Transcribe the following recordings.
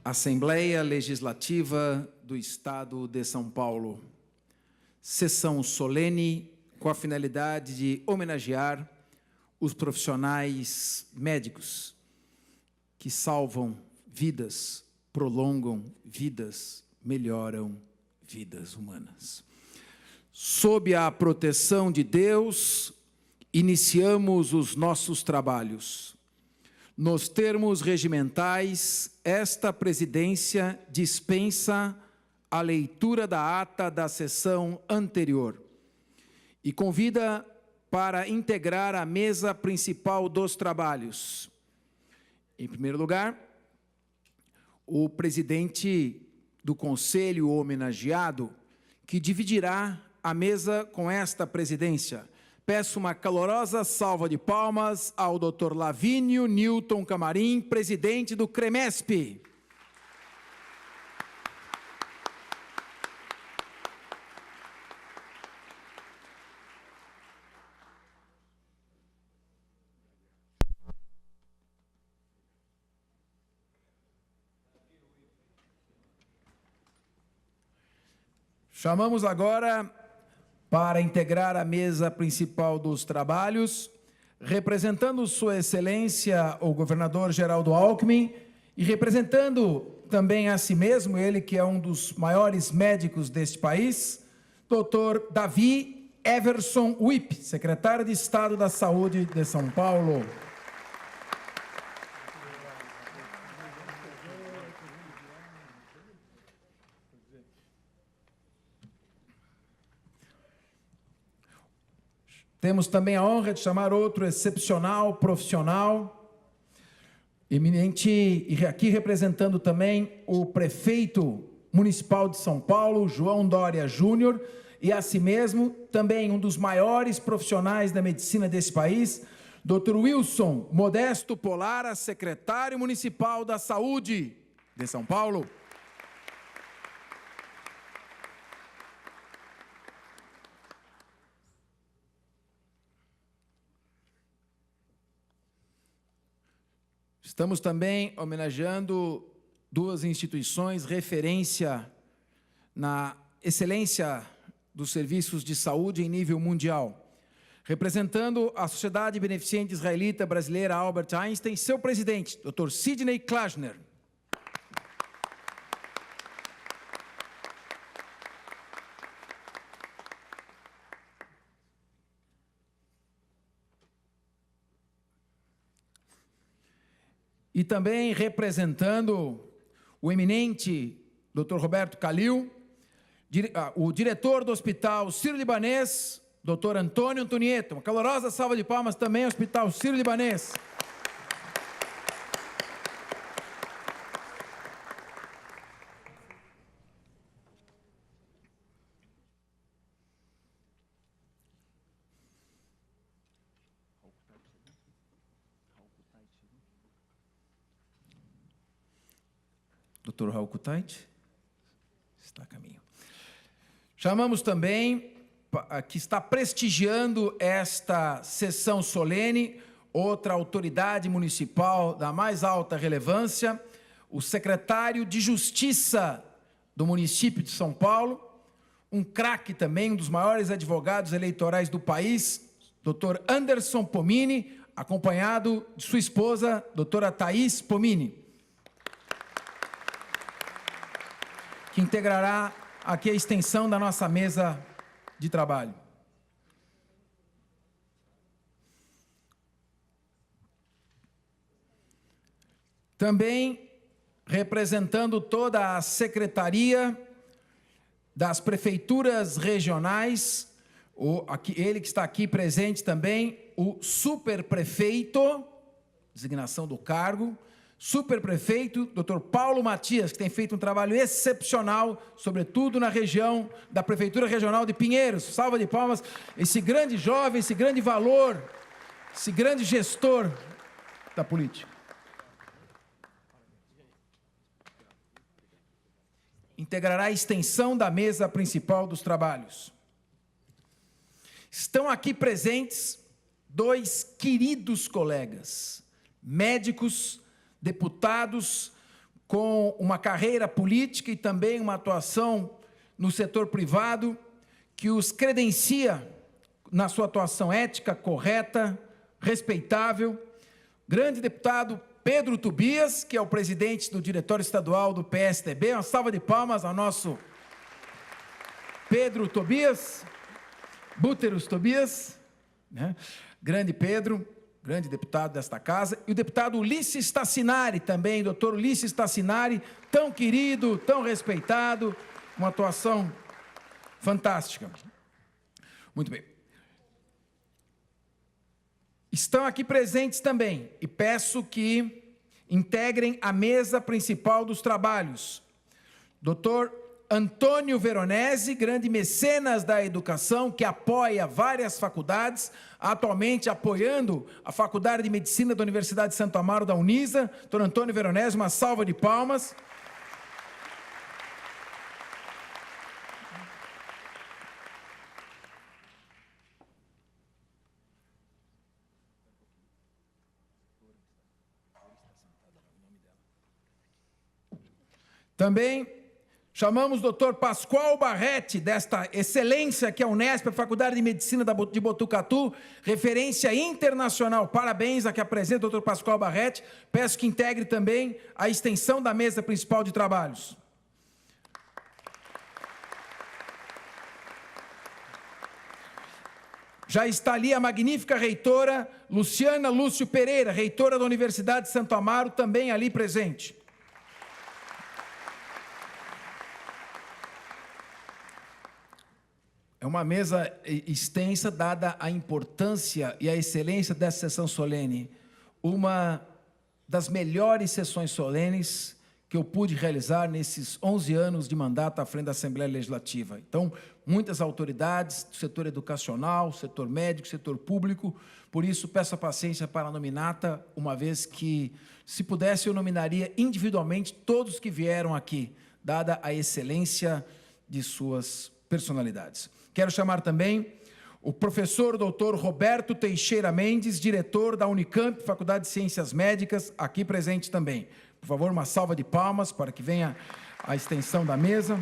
Assembleia Legislativa do Estado de São Paulo. Sessão solene com a finalidade de homenagear os profissionais médicos que salvam vidas, prolongam vidas, melhoram vidas humanas. Sob a proteção de Deus, iniciamos os nossos trabalhos. Nos termos regimentais, esta presidência dispensa a leitura da ata da sessão anterior e convida para integrar a mesa principal dos trabalhos. Em primeiro lugar, o presidente do conselho homenageado, que dividirá a mesa com esta presidência. Peço uma calorosa salva de palmas ao Dr. Lavínio Newton Camarim, presidente do CREMESP. Chamamos agora, para integrar a mesa principal dos trabalhos, representando Sua Excelência, o governador Geraldo Alckmin, e representando também a si mesmo, ele que é um dos maiores médicos deste país, Dr. Davi Everson Wipp, secretário de Estado da Saúde de São Paulo. Temos também a honra de chamar outro excepcional profissional, eminente, e aqui representando também o prefeito municipal de São Paulo, João Dória Júnior, e a si mesmo também um dos maiores profissionais da medicina desse país, Dr. Wilson Modesto Polara, secretário municipal da Saúde de São Paulo. Estamos também homenageando duas instituições, referência na excelência dos serviços de saúde em nível mundial. Representando a Sociedade Beneficente Israelita Brasileira Albert Einstein, seu presidente, Dr. Sidney Klaschner. E também representando o eminente Dr. Roberto Calil, o diretor do Hospital Sírio-Libanês, Dr. Antônio Antonietto. Uma calorosa salva de palmas também ao Hospital Sírio-Libanês. Dr. Raul Kutait está a caminho. Chamamos também, que está prestigiando esta sessão solene, outra autoridade municipal da mais alta relevância, o secretário de Justiça do município de São Paulo, um craque também, um dos maiores advogados eleitorais do país, Dr. Anderson Pomini, acompanhado de sua esposa, doutora Thaís Pomini, que integrará aqui a extensão da nossa mesa de trabalho. Também representando toda a secretaria das prefeituras regionais, ele que está aqui presente também, o superprefeito, designação do cargo, superprefeito, Dr. Paulo Matias, que tem feito um trabalho excepcional, sobretudo na região da Prefeitura Regional de Pinheiros. Salva de palmas, esse grande jovem, esse grande valor, esse grande gestor da política. Integrará a extensão da mesa principal dos trabalhos. Estão aqui presentes dois queridos colegas, médicos, deputados, com uma carreira política e também uma atuação no setor privado, que os credencia na sua atuação ética, correta, respeitável. Grande deputado Pedro Tobias, que é o presidente do Diretório Estadual do PSDB. Uma salva de palmas ao nosso Pedro Tobias, Búteros Tobias, né? Grande Pedro, grande deputado desta casa. E o deputado Ulisses Tassinari também, doutor Ulisses Tassinari, tão querido, tão respeitado, uma atuação fantástica. Muito bem. Estão aqui presentes também, e peço que integrem a mesa principal dos trabalhos. Dr. Antônio Veronese, grande mecenas da educação, que apoia várias faculdades, atualmente apoiando a Faculdade de Medicina da Universidade de Santo Amaro, da Unisa. Dr. Antônio Veronese, uma salva de palmas. Também chamamos o Dr. Pascoal Barretti, desta excelência que é a Unesp, a Faculdade de Medicina de Botucatu, referência internacional. Parabéns a que apresenta o Dr. Pascoal Barretti. Peço que integre também a extensão da mesa principal de trabalhos. Já está ali a magnífica reitora Luciana Lúcio Pereira, reitora da Universidade de Santo Amaro, também ali presente. É uma mesa extensa, dada a importância e a excelência dessa sessão solene. Uma das melhores sessões solenes que eu pude realizar nesses 11 anos de mandato à frente da Assembleia Legislativa. Então, muitas autoridades do setor educacional, setor médico, setor público. Por isso, peço a paciência para a nominata, uma vez que, se pudesse, eu nominaria individualmente todos que vieram aqui, dada a excelência de suas personalidades. Quero chamar também o professor doutor Roberto Teixeira Mendes, diretor da Unicamp, Faculdade de Ciências Médicas, aqui presente também. Por favor, uma salva de palmas para que venha a extensão da mesa.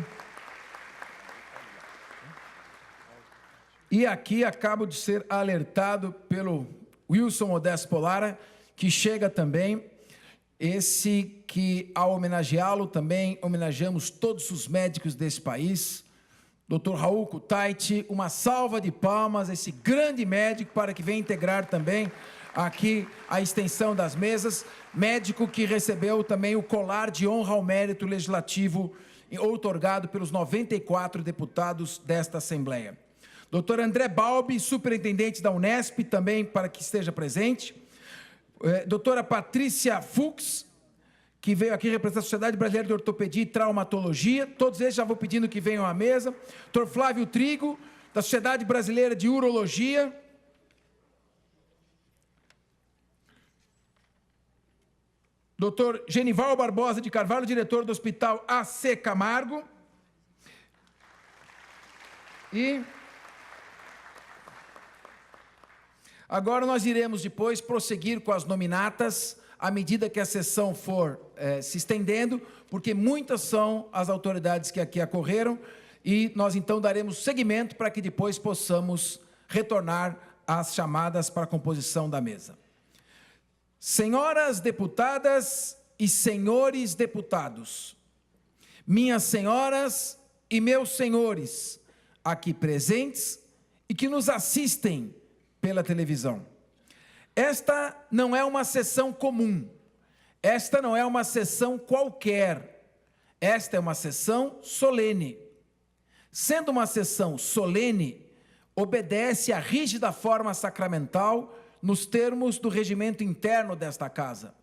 E aqui acabo de ser alertado pelo Wilson Modesto Polara, que chega também, esse que, ao homenageá-lo, também homenageamos todos os médicos desse país. Dr. Raul Kutaiti, uma salva de palmas a esse grande médico para que venha integrar também aqui a extensão das mesas, médico que recebeu também o colar de honra ao mérito legislativo outorgado pelos 94 deputados desta Assembleia. Dr. André Balbi, superintendente da Unesp, também para que esteja presente. Doutora Patrícia Fuchs, que veio aqui representar a Sociedade Brasileira de Ortopedia e Traumatologia. Todos eles já vou pedindo que venham à mesa. Dr. Flávio Trigo, da Sociedade Brasileira de Urologia. Dr. Genival Barbosa de Carvalho, diretor do Hospital AC Camargo. E agora nós iremos depois prosseguir com as nominatas, à medida que a sessão for se estendendo, porque muitas são as autoridades que aqui ocorreram, e nós então daremos seguimento para que depois possamos retornar às chamadas para a composição da mesa. Senhoras deputadas e senhores deputados, minhas senhoras e meus senhores aqui presentes e que nos assistem pela televisão. Esta não é uma sessão comum, esta não é uma sessão qualquer, esta é uma sessão solene. Sendo uma sessão solene, obedece à rígida forma sacramental nos termos do regimento interno desta casa.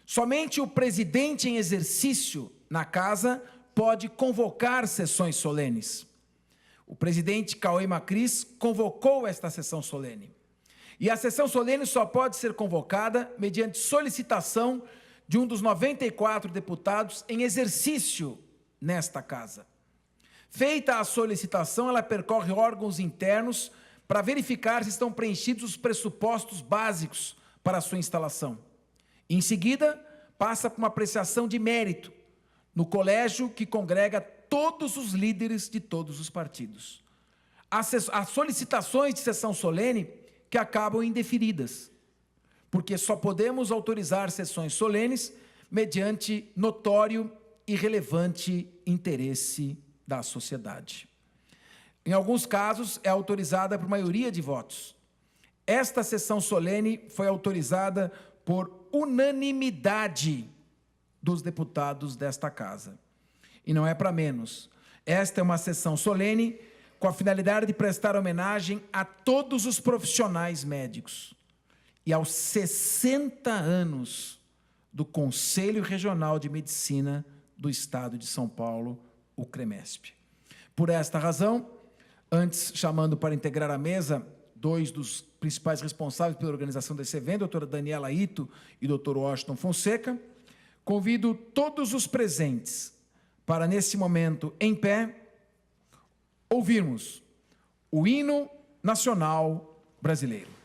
Somente o presidente em exercício na casa pode convocar sessões solenes. O presidente Cauê Macris convocou esta sessão solene. E a sessão solene só pode ser convocada mediante solicitação de um dos 94 deputados em exercício nesta casa. Feita a solicitação, ela percorre órgãos internos para verificar se estão preenchidos os pressupostos básicos para a sua instalação. Em seguida, passa por uma apreciação de mérito no colégio que congrega todos os líderes de todos os partidos. Há solicitações de sessão solene que acabam indeferidas, porque só podemos autorizar sessões solenes mediante notório e relevante interesse da sociedade. Em alguns casos, é autorizada por maioria de votos. Esta sessão solene foi autorizada por unanimidade dos deputados desta casa. E não é para menos. Esta é uma sessão solene com a finalidade de prestar homenagem a todos os profissionais médicos e aos 60 anos do Conselho Regional de Medicina do Estado de São Paulo, o CREMESP. Por esta razão, antes chamando para integrar a mesa dois dos principais responsáveis pela organização desse evento, a doutora Daniela Ito e o doutor Washington Fonseca, convido todos os presentes para, nesse momento, em pé, ouvirmos o hino nacional brasileiro.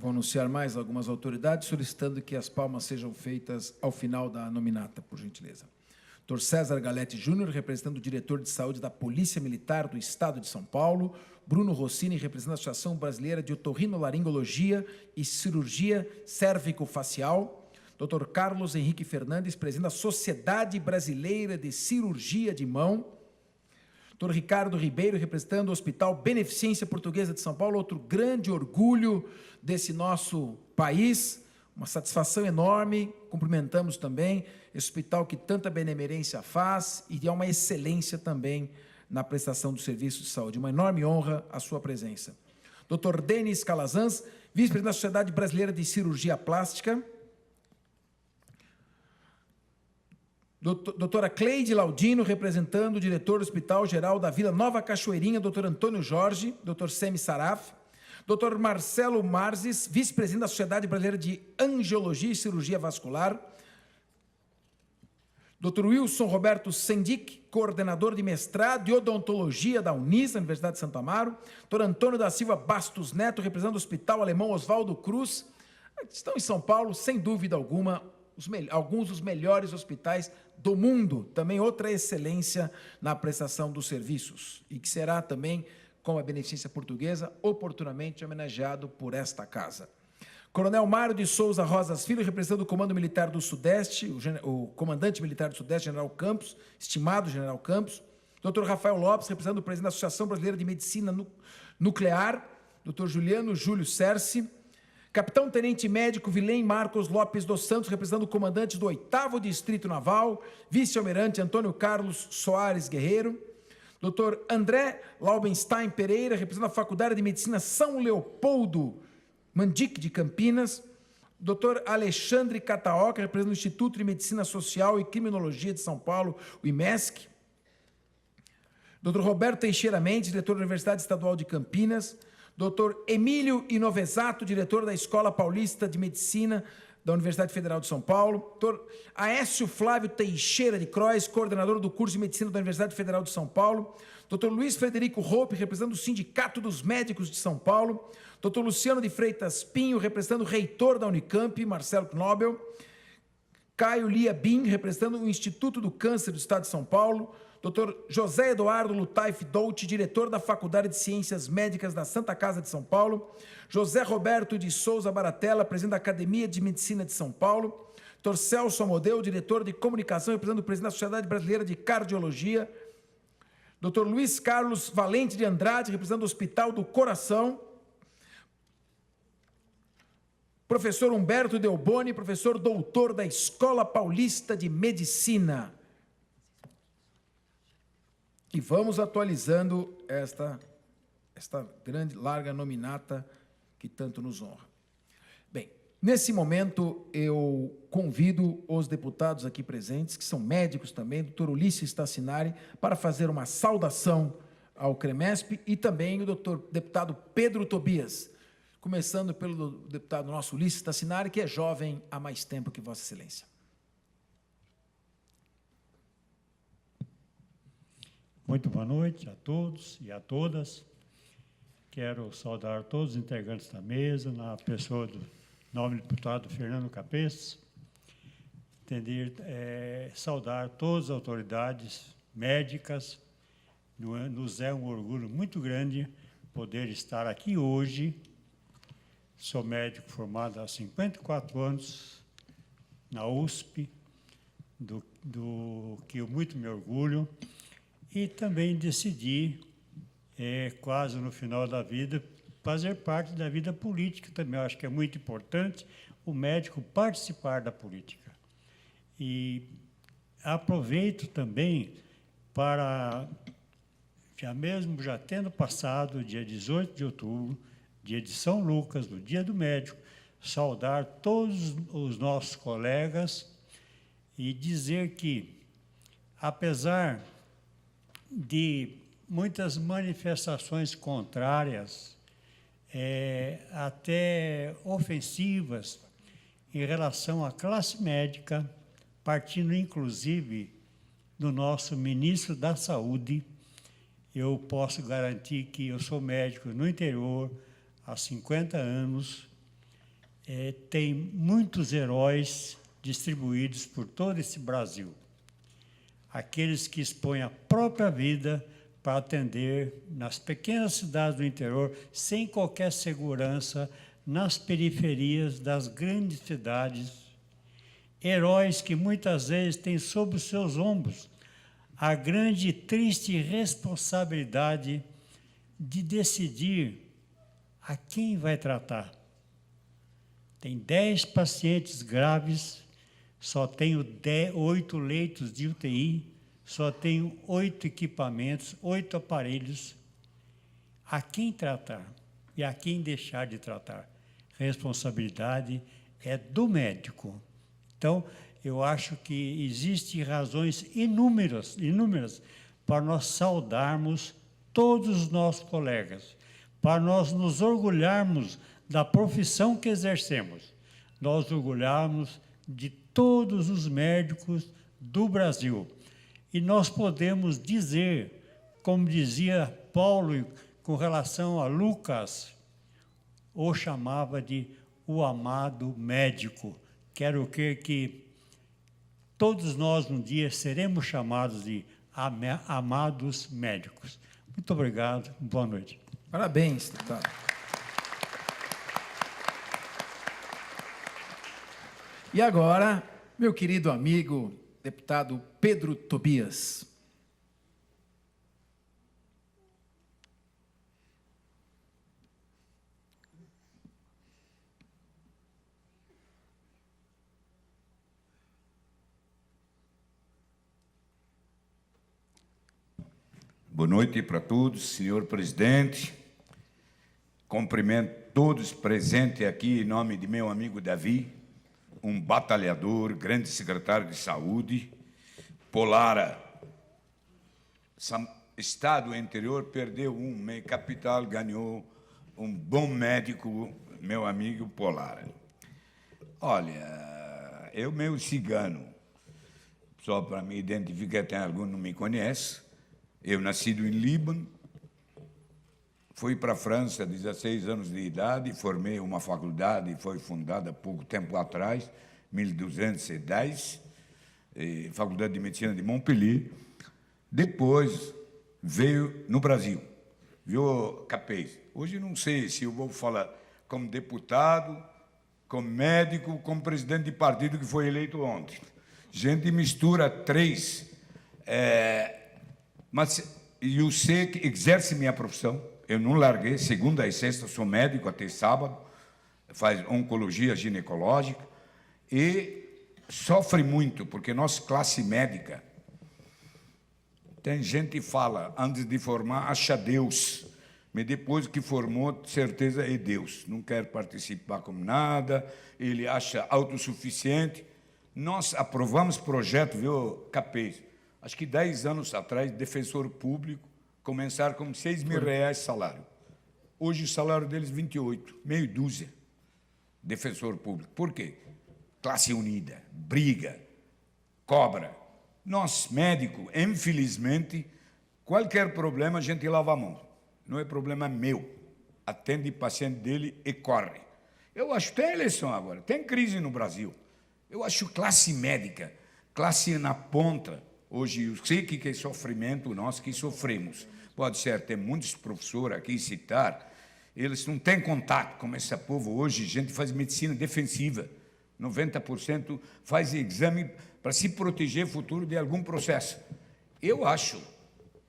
Vou anunciar mais algumas autoridades, solicitando que as palmas sejam feitas ao final da nominata, por gentileza. Dr. César Galete Júnior, representando o diretor de saúde da Polícia Militar do Estado de São Paulo. Bruno Rossini, representando a Associação Brasileira de Otorrinolaringologia e Cirurgia Cérvico-Facial. Dr. Carlos Henrique Fernandes, presidente da Sociedade Brasileira de Cirurgia de Mão. Dr. Ricardo Ribeiro, representando o Hospital Beneficência Portuguesa de São Paulo, outro grande orgulho desse nosso país, uma satisfação enorme. Cumprimentamos também esse hospital que tanta benemerência faz e é uma excelência também na prestação do serviço de saúde. Uma enorme honra a sua presença. Dr. Denis Calazans, vice-presidente da Sociedade Brasileira de Cirurgia Plástica. Doutora Cleide Laudino, representando o diretor do Hospital Geral da Vila Nova Cachoeirinha, doutor Antônio Jorge, doutor Semi Saraf. Doutor Marcelo Marzes, vice-presidente da Sociedade Brasileira de Angiologia e Cirurgia Vascular. Dr. Wilson Roberto Sendic, coordenador de mestrado de odontologia da Unis, Universidade de Santo Amaro. Dr. Antônio da Silva Bastos Neto, representando o Hospital Alemão Oswaldo Cruz. Estão em São Paulo, sem dúvida alguma, alguns dos melhores hospitais do mundo. Também outra excelência na prestação dos serviços. E que será também, com a Beneficência Portuguesa, oportunamente homenageado por esta casa. Coronel Mário de Souza Rosas Filho, representando o Comando Militar do Sudeste, o comandante militar do Sudeste, General Campos, estimado General Campos. Dr. Rafael Lopes, representando o presidente da Associação Brasileira de Medicina Nuclear. Dr. Juliano Júlio Cerci. Capitão Tenente Médico Vilém Marcos Lopes dos Santos, representando o comandante do 8º Distrito Naval. Vice-almirante Antônio Carlos Soares Guerreiro. Dr. André Laubenstein Pereira, representando a Faculdade de Medicina São Leopoldo Mandic de Campinas. Dr. Alexandre Cataoca, representando o Instituto de Medicina Social e Criminologia de São Paulo, o IMESC. Dr. Roberto Teixeira Mendes, diretor da Universidade Estadual de Campinas. Dr. Emílio Inovesato, diretor da Escola Paulista de Medicina da Universidade Federal de São Paulo. Dr. Aécio Flávio Teixeira de Croix, coordenador do curso de Medicina da Universidade Federal de São Paulo. Dr. Luiz Frederico Roupe, representando o Sindicato dos Médicos de São Paulo. Dr. Luciano de Freitas Pinho, representando o reitor da Unicamp, Marcelo Knobel. Caio Lia Bin, representando o Instituto do Câncer do Estado de São Paulo. Dr. José Eduardo Lutaif Dolce, diretor da Faculdade de Ciências Médicas da Santa Casa de São Paulo. José Roberto de Souza Baratella, presidente da Academia de Medicina de São Paulo. Dr. Celso Amodeu, diretor de Comunicação, representando o presidente da Sociedade Brasileira de Cardiologia. Dr. Luiz Carlos Valente de Andrade, representando o Hospital do Coração. Professor Humberto Delboni, professor doutor da Escola Paulista de Medicina. E vamos atualizando esta grande, larga nominata que tanto nos honra. Bem, nesse momento eu convido os deputados aqui presentes, que são médicos também, doutor Ulisses Tassinari, para fazer uma saudação ao CREMESP e também o deputado Pedro Tobias, começando pelo deputado nosso Ulisses Tassinari, que é jovem há mais tempo que Vossa Excelência. Muito boa noite a todos e a todas. Quero saudar todos os integrantes da mesa, na pessoa do nobre deputado Fernando Capês, saudar todas as autoridades médicas. Nos é um orgulho muito grande poder estar aqui hoje. Sou médico formado há 54 anos na USP, do que eu muito me orgulho. E também decidi, quase no final da vida, fazer parte da vida política também. Eu acho que é muito importante o médico participar da política. E aproveito também para, já tendo passado, dia 18 de outubro, dia de São Lucas, do Dia do Médico, saudar todos os nossos colegas e dizer que, apesar de muitas manifestações contrárias, até ofensivas, em relação à classe médica, partindo inclusive do nosso ministro da Saúde, eu posso garantir que eu sou médico no interior há 50 anos, tem muitos heróis distribuídos por todo esse Brasil. Aqueles que expõem a própria vida para atender nas pequenas cidades do interior, sem qualquer segurança, nas periferias das grandes cidades. heróis que muitas vezes têm sobre os seus ombros a grande e triste responsabilidade de decidir a quem vai tratar. Tem 10 pacientes graves, só tenho 8 leitos de UTI, só tenho 8 equipamentos, 8 aparelhos. A quem tratar e a quem deixar de tratar? Responsabilidade é do médico. Então, eu acho que existem razões inúmeras para nós saudarmos todos os nossos colegas, para nós nos orgulharmos da profissão que exercemos, nós orgulharmos de todos os médicos do Brasil. E nós podemos dizer, como dizia Paulo com relação a Lucas, o chamava de o amado médico. Quero crer que todos nós um dia seremos chamados de amados médicos. Muito obrigado, boa noite. Parabéns, deputado. E agora, meu querido amigo, deputado Pedro Tobias. Boa noite para todos, senhor presidente. Cumprimento todos presentes aqui em nome de meu amigo Davi, um batalhador, grande secretário de saúde. Polara, estado interior perdeu minha capital ganhou um bom médico, meu amigo Polara. Olha, eu meio cigano, só para me identificar, tem algum que não me conhece. Eu nascido em Líbano, fui para a França, 16 anos de idade, formei uma faculdade, foi fundada há pouco tempo atrás, 1210, Faculdade de Medicina de Montpellier. Depois veio no Brasil, viu, Capês? Hoje não sei se eu vou falar como deputado, como médico, como presidente de partido que foi eleito ontem. Gente mistura três. Mas eu sei que exerce minha profissão, eu não larguei, segunda e sexta, sou médico até sábado, faz oncologia ginecológica, e sofre muito, porque nossa classe médica, tem gente que fala, antes de formar, acha Deus, mas depois que formou, certeza é Deus, não quer participar com nada, ele acha autossuficiente. Nós aprovamos projeto, viu, Capês? Acho que 10 anos atrás, defensor público, começaram com R$6.000 salário. Hoje o salário deles 28, meio dúzia, defensor público. Por quê? Classe unida, briga, cobra. Nós, médico, infelizmente, qualquer problema a gente lava a mão. Não é problema meu. Atende o paciente dele e corre. Eu acho que tem eleição agora, tem crise no Brasil. Eu acho classe médica, classe na ponta. Hoje eu sei que é sofrimento nós que sofremos. Pode ser, tem muitos professores aqui citar, eles não têm contato com esse povo hoje. A gente faz medicina defensiva, 90% faz exame para se proteger futuro de algum processo. Eu acho,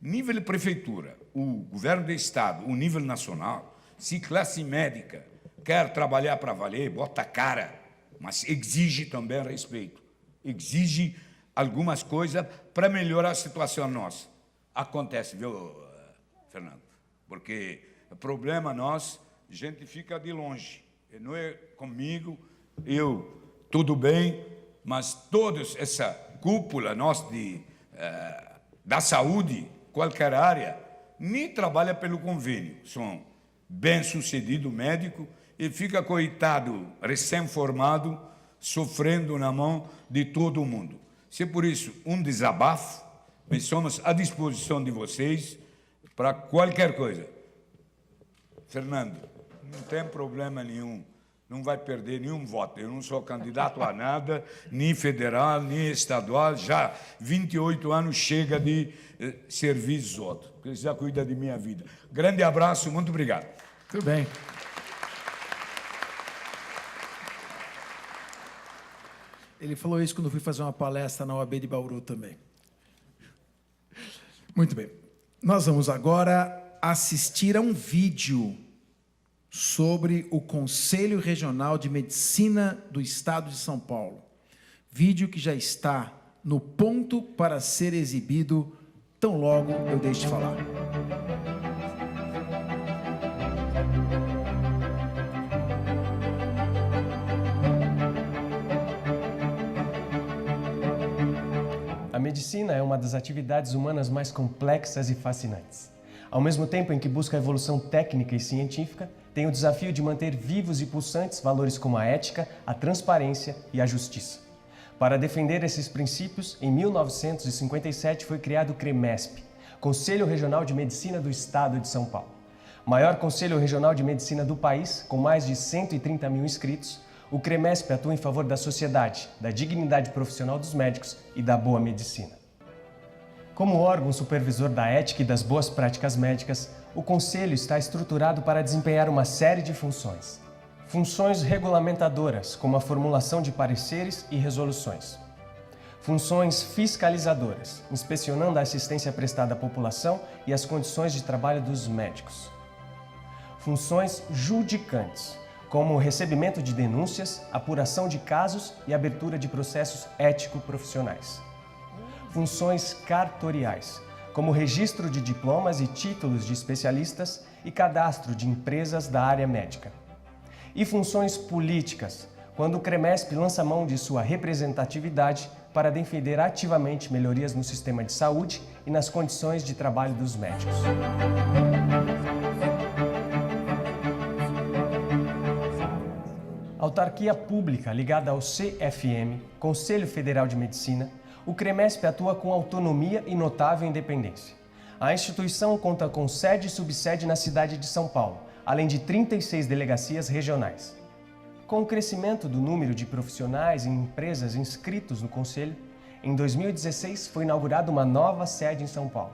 nível de prefeitura, o governo do estado, o nível nacional, se classe médica quer trabalhar para valer, bota a cara, mas exige também respeito, exige algumas coisas para melhorar a situação nossa. Acontece, viu, Fernando? Porque o problema nosso, a gente fica de longe. Não é comigo, eu, tudo bem, mas toda essa cúpula nossa da saúde, qualquer área, nem trabalha pelo convênio. São bem-sucedido médico e fica coitado, recém-formado, sofrendo na mão de todo mundo. Se por isso um desabafo, mas somos à disposição de vocês para qualquer coisa. Fernando, não tem problema nenhum, não vai perder nenhum voto. Eu não sou candidato a nada, nem federal, nem estadual. Já 28 anos chega de servir os outros, porque já cuida de minha vida. Grande abraço, muito obrigado. Tudo bem. Ele falou isso quando eu fui fazer uma palestra na OAB de Bauru também. Muito bem. Nós vamos agora assistir a um vídeo sobre o Conselho Regional de Medicina do Estado de São Paulo. Vídeo que já está no ponto para ser exibido tão logo eu deixe de falar. A medicina é uma das atividades humanas mais complexas e fascinantes. Ao mesmo tempo em que busca a evolução técnica e científica, tem o desafio de manter vivos e pulsantes valores como a ética, a transparência e a justiça. Para defender esses princípios, em 1957 foi criado o CREMESP, Conselho Regional de Medicina do Estado de São Paulo. Maior conselho regional de medicina do país, com mais de 130 mil inscritos, o CREMESP atua em favor da sociedade, da dignidade profissional dos médicos e da boa medicina. Como órgão supervisor da ética e das boas práticas médicas, o Conselho está estruturado para desempenhar uma série de funções. Funções regulamentadoras, como a formulação de pareceres e resoluções. Funções fiscalizadoras, inspecionando a assistência prestada à população e as condições de trabalho dos médicos. Funções judicantes, como o recebimento de denúncias, apuração de casos e abertura de processos ético-profissionais. Funções cartoriais, como o registro de diplomas e títulos de especialistas e cadastro de empresas da área médica. E funções políticas, quando o CREMESP lança mão de sua representatividade para defender ativamente melhorias no sistema de saúde e nas condições de trabalho dos médicos. Autarquia pública ligada ao CFM, Conselho Federal de Medicina, o CREMESP atua com autonomia e notável independência. A instituição conta com sede e subsede na cidade de São Paulo, além de 36 delegacias regionais. Com o crescimento do número de profissionais e empresas inscritos no Conselho, em 2016 foi inaugurada uma nova sede em São Paulo.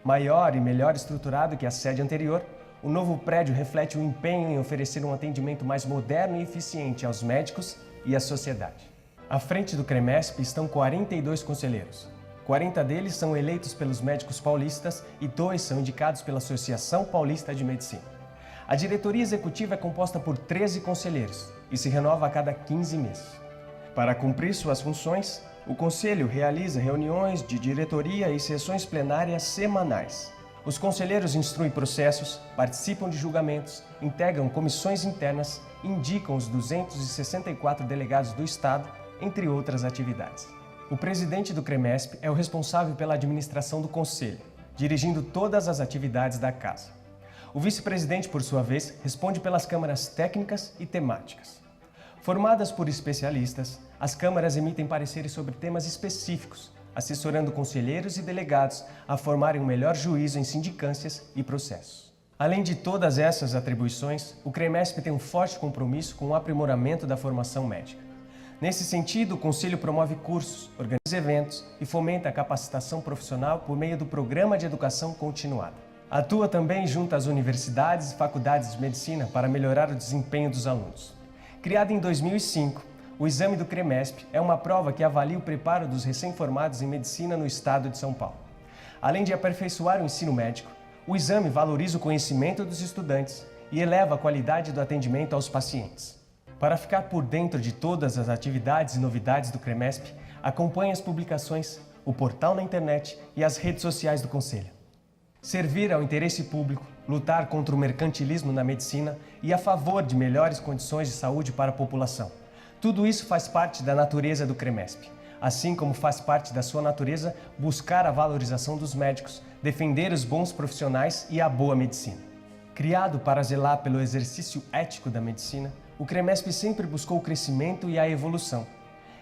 Maior e melhor estruturado que a sede anterior, o novo prédio reflete o empenho em oferecer um atendimento mais moderno e eficiente aos médicos e à sociedade. À frente do CREMESP estão 42 conselheiros. 40 deles são eleitos pelos médicos paulistas e 2 são indicados pela Associação Paulista de Medicina. A diretoria executiva é composta por 13 conselheiros e se renova a cada 15 meses. Para cumprir suas funções, o Conselho realiza reuniões de diretoria e sessões plenárias semanais. Os conselheiros instruem processos, participam de julgamentos, integram comissões internas, indicam os 264 delegados do Estado, entre outras atividades. O presidente do CREMESP é o responsável pela administração do Conselho, dirigindo todas as atividades da Casa. O vice-presidente, por sua vez, responde pelas câmaras técnicas e temáticas. Formadas por especialistas, as câmaras emitem pareceres sobre temas específicos, assessorando conselheiros e delegados a formarem um melhor juízo em sindicâncias e processos. Além de todas essas atribuições, o CREMESP tem um forte compromisso com o aprimoramento da formação médica. Nesse sentido, o Conselho promove cursos, organiza eventos e fomenta a capacitação profissional por meio do Programa de Educação Continuada. Atua também junto às universidades e faculdades de medicina para melhorar o desempenho dos alunos. Criado em 2005, o exame do CREMESP é uma prova que avalia o preparo dos recém-formados em medicina no estado de São Paulo. Além de aperfeiçoar o ensino médico, o exame valoriza o conhecimento dos estudantes e eleva a qualidade do atendimento aos pacientes. Para ficar por dentro de todas as atividades e novidades do CREMESP, acompanhe as publicações, o portal na internet e as redes sociais do Conselho. Servir ao interesse público, lutar contra o mercantilismo na medicina e a favor de melhores condições de saúde para a população. Tudo isso faz parte da natureza do CREMESP, assim como faz parte da sua natureza buscar a valorização dos médicos, defender os bons profissionais e a boa medicina. Criado para zelar pelo exercício ético da medicina, o CREMESP sempre buscou o crescimento e a evolução,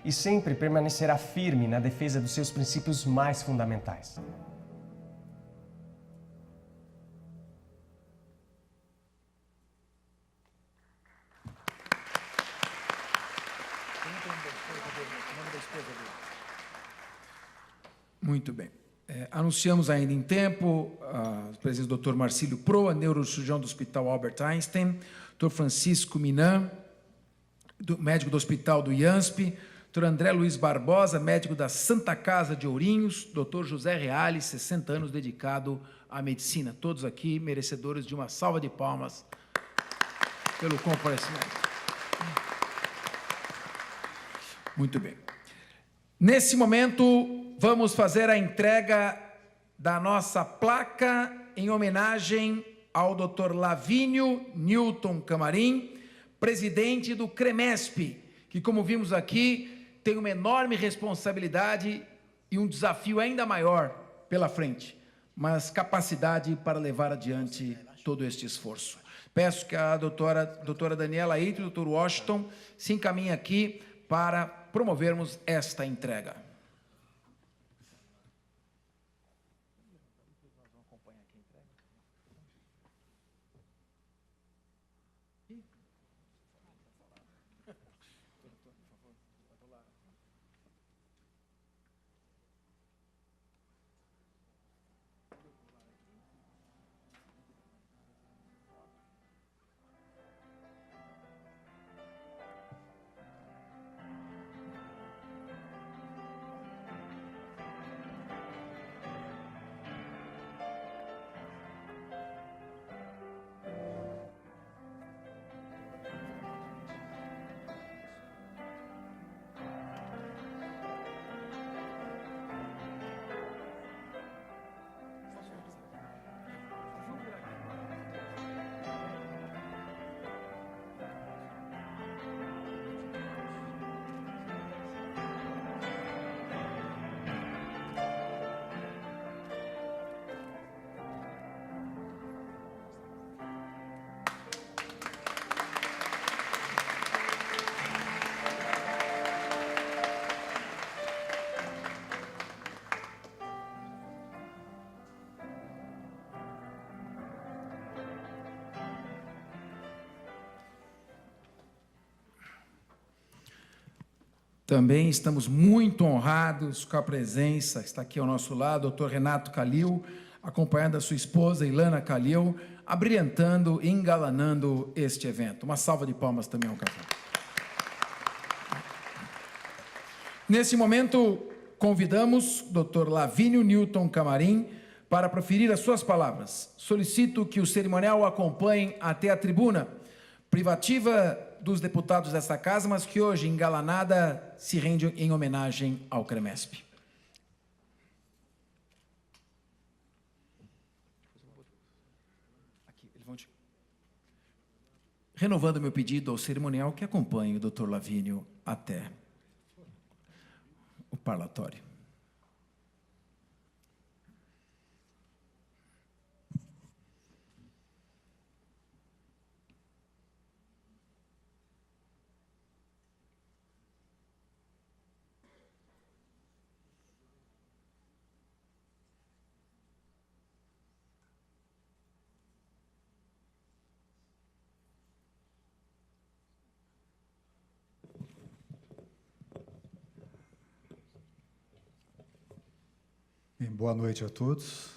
e sempre permanecerá firme na defesa dos seus princípios mais fundamentais. Muito bem. Anunciamos ainda em tempo a presença do Dr. Marcílio Proa, neurocirurgião do Hospital Albert Einstein, Dr. Francisco Minan, médico do Hospital do IANSP, Dr. André Luiz Barbosa, médico da Santa Casa de Ourinhos, Dr. José Reale, 60 anos dedicado à medicina. Todos aqui merecedores de uma salva de palmas pelo comparecimento. Muito bem. Nesse momento, vamos fazer a entrega da nossa placa em homenagem ao Dr. Lavínio Newton Camarim, presidente do CREMESP, que, como vimos aqui, tem uma enorme responsabilidade e um desafio ainda maior pela frente, mas capacidade para levar adiante todo este esforço. Peço que a doutora Daniela Eito e o Dr. Washington se encaminhem aqui para promovermos esta entrega. Também estamos muito honrados com a presença, está aqui ao nosso lado, o Dr. Renato Calil, acompanhando a sua esposa, Ilana Calil, abrilhantando e engalanando este evento. Uma salva de palmas também ao casal. Nesse momento, convidamos o Dr. Lavínio Newton Camarim para proferir as suas palavras. Solicito que o cerimonial o acompanhe até a tribuna, privativa dos deputados desta casa, mas que hoje, engalanada, se rende em homenagem ao CREMESP. Renovando meu pedido ao cerimonial que acompanhe o Dr. Lavínio até o parlatório. Boa noite a todos.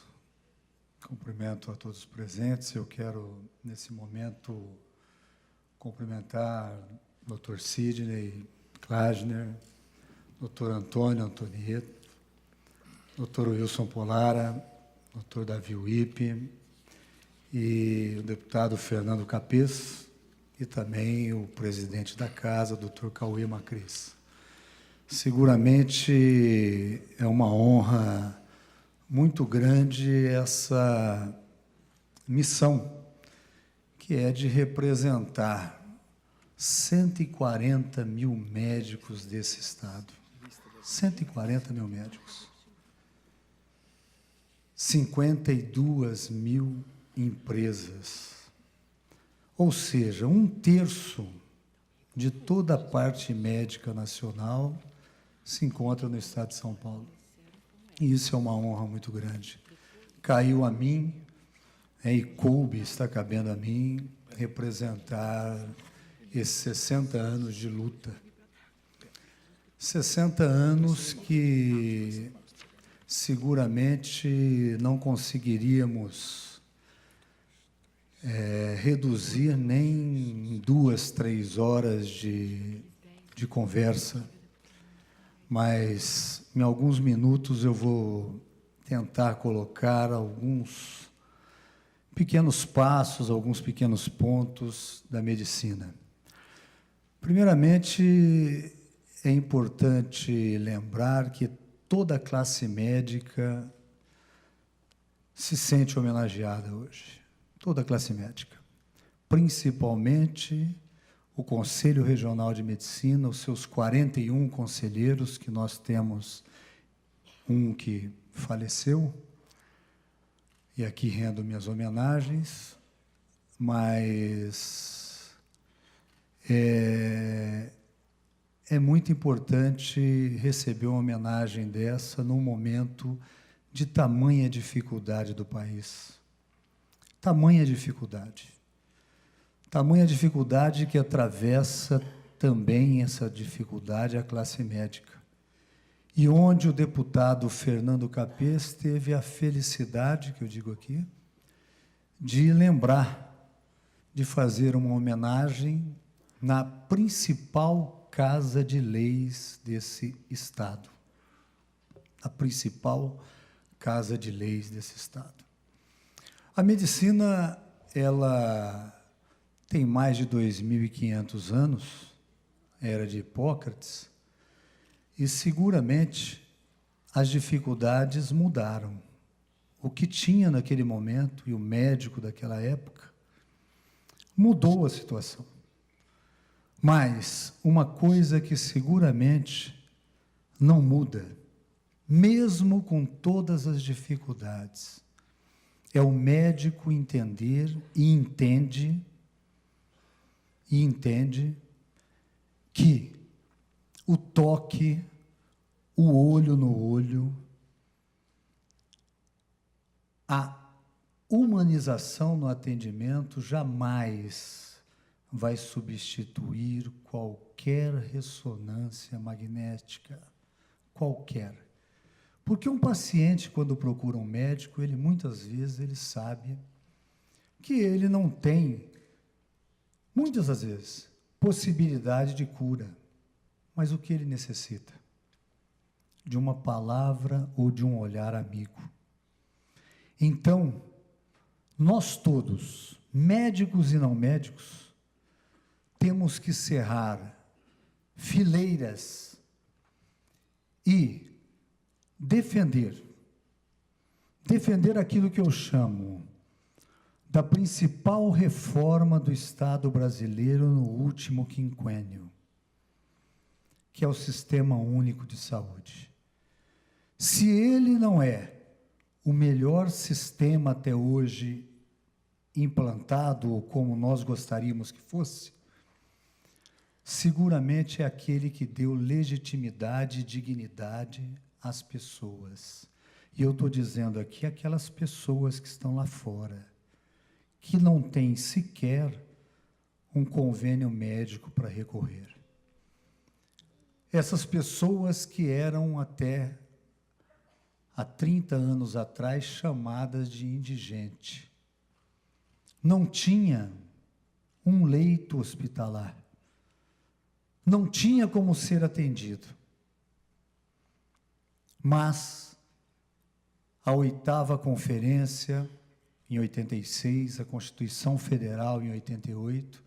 Cumprimento a todos os presentes. Eu quero, nesse momento, cumprimentar o Dr. Sidney Klajner, Dr. Antônio Antonieto, Dr. Wilson Polara, Dr. Davi Uipe e o deputado Fernando Capês e também o presidente da casa, Dr. Cauê Macris. Seguramente é uma honra muito grande essa missão, que é de representar 140 mil médicos desse estado. 140 mil médicos. 52 mil empresas. Ou seja, 1/3 de toda a parte médica nacional se encontra no estado de São Paulo. E isso é uma honra muito grande. Caiu a mim, e coube, está cabendo a mim, representar esses 60 anos de luta. 60 anos que seguramente não conseguiríamos reduzir nem em 2, 3 horas de conversa. mas em alguns minutos eu vou tentar colocar alguns pequenos passos, alguns pequenos pontos da medicina. Primeiramente, é importante lembrar que toda a classe médica se sente homenageada hoje. Toda a classe médica. Principalmente o Conselho Regional de Medicina, os seus 41 conselheiros, que nós temos um que faleceu, e aqui rendo minhas homenagens, mas é muito importante receber uma homenagem dessa num momento de tamanha dificuldade do país. Tamanha dificuldade. Tamanha dificuldade que atravessa também essa dificuldade a classe médica. E onde o deputado Fernando Capês teve a felicidade, que eu digo aqui, de lembrar, de fazer uma homenagem na principal casa de leis desse Estado. A principal casa de leis desse Estado. A medicina, ela tem mais de 2.500 anos, era de Hipócrates, e seguramente as dificuldades mudaram. O que tinha naquele momento, e o médico daquela época, mudou a situação. Mas uma coisa que seguramente não muda, mesmo com todas as dificuldades, é o médico entender e entende que o toque, o olho no olho, a humanização no atendimento jamais vai substituir qualquer ressonância magnética, qualquer. Porque um paciente, quando procura um médico, ele muitas vezes ele sabe que ele não tem, muitas das vezes, possibilidade de cura. Mas o que ele necessita? De uma palavra ou de um olhar amigo. Então, nós todos, médicos e não médicos, temos que cerrar fileiras e defender aquilo que eu chamo da principal reforma do Estado brasileiro no último quinquênio, que é o Sistema Único de Saúde. Se ele não é o melhor sistema até hoje implantado, ou como nós gostaríamos que fosse, seguramente é aquele que deu legitimidade e dignidade às pessoas. E eu estou dizendo aqui aquelas pessoas que estão lá fora, que não têm sequer um convênio médico para recorrer. Essas pessoas que eram até há 30 anos atrás chamadas de indigente. Não tinha um leito hospitalar. Não tinha como ser atendido. Mas a 8ª conferência, em 86, a Constituição Federal, em 88,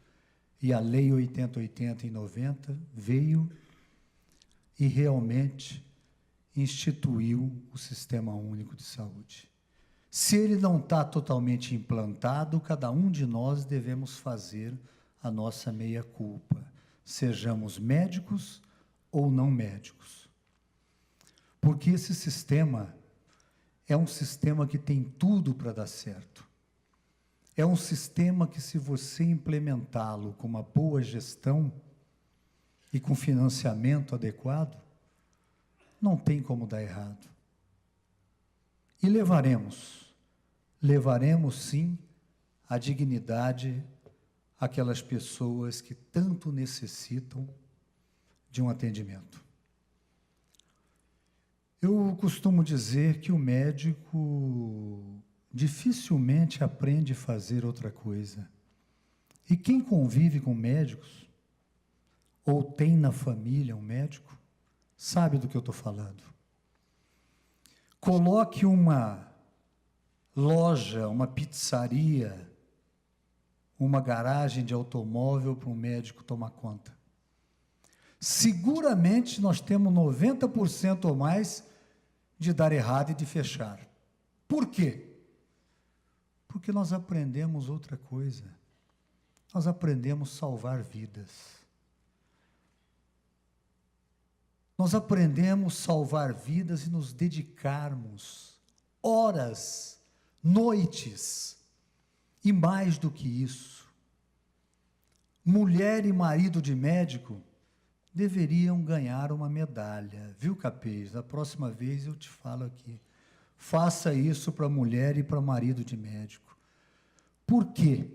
e a Lei 8080, em 90, veio e realmente instituiu o Sistema Único de Saúde. Se ele não está totalmente implantado, cada um de nós devemos fazer a nossa meia-culpa, sejamos médicos ou não médicos. Porque esse sistema é um sistema que tem tudo para dar certo. É um sistema que, se você implementá-lo com uma boa gestão e com financiamento adequado, não tem como dar errado. E levaremos sim a dignidade àquelas pessoas que tanto necessitam de um atendimento. Eu costumo dizer que o médico dificilmente aprende a fazer outra coisa. E quem convive com médicos, ou tem na família um médico, sabe do que eu estou falando. Coloque uma loja, uma pizzaria, uma garagem de automóvel para um médico tomar conta. Seguramente nós temos 90% ou mais de dar errado e de fechar. Por quê? Porque nós aprendemos outra coisa. Nós aprendemos a salvar vidas. Nós aprendemos a salvar vidas e nos dedicarmos horas, noites, e mais do que isso. Mulher e marido de médico deveriam ganhar uma medalha, viu, Capês? Da próxima vez eu te falo aqui. Faça isso para mulher e para marido de médico. Por quê?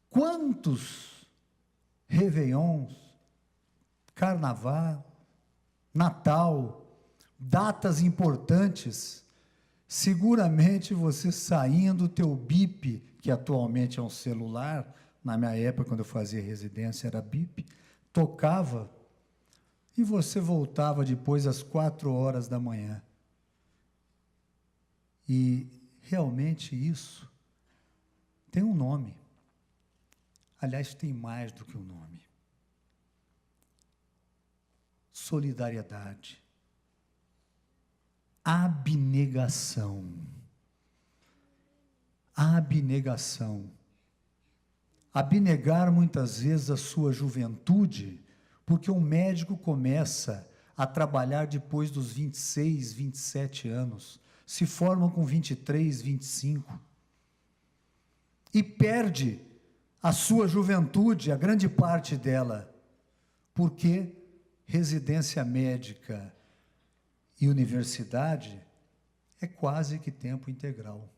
Quantos réveillons, carnaval, Natal, datas importantes, seguramente você saindo do teu bip, que atualmente é um celular, na minha época, quando eu fazia residência, era bip, tocava, e você voltava depois às 4 horas da manhã. E realmente isso tem um nome. Aliás, tem mais do que um nome. Solidariedade. Abnegação. Abnegação. Abnegar muitas vezes a sua juventude, porque um médico começa a trabalhar depois dos 26, 27 anos, se forma com 23, 25, e perde a sua juventude, a grande parte dela, porque residência médica e universidade é quase que tempo integral.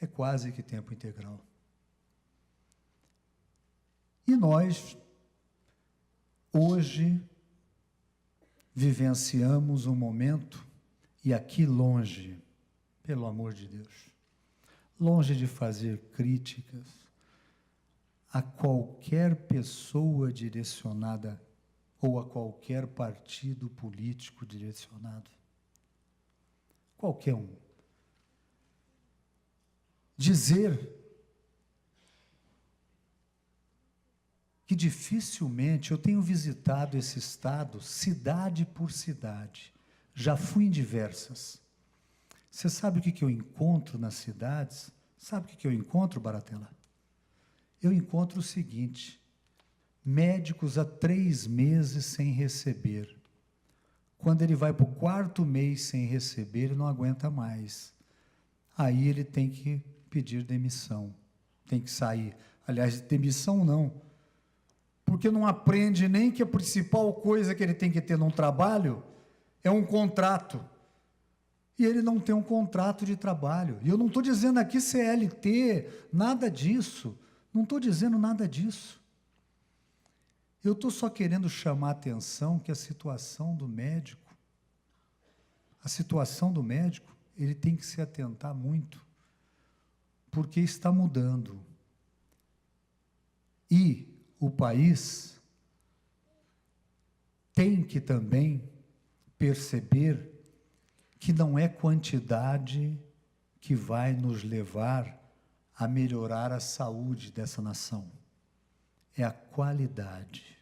É quase que tempo integral. E nós, hoje, vivenciamos um momento, e aqui longe, pelo amor de Deus, longe de fazer críticas a qualquer pessoa direcionada ou a qualquer partido político direcionado. Qualquer um. Dizer que dificilmente eu tenho visitado esse estado, cidade por cidade. Já fui em diversas. Você sabe o que eu encontro nas cidades? Sabe o que eu encontro, Baratella? Eu encontro o seguinte: médicos há 3 meses sem receber. Quando ele vai para o 4º mês sem receber, ele não aguenta mais. Aí ele tem que pedir demissão, tem que sair. Aliás, demissão não, porque não aprende nem que a principal coisa que ele tem que ter num trabalho é um contrato. E ele não tem um contrato de trabalho. E eu não estou dizendo aqui CLT, nada disso. Não estou dizendo nada disso. Eu estou só querendo chamar a atenção que a situação do médico, ele tem que se atentar muito, porque está mudando. E o país tem que também perceber que não é quantidade que vai nos levar a melhorar a saúde dessa nação. É a qualidade.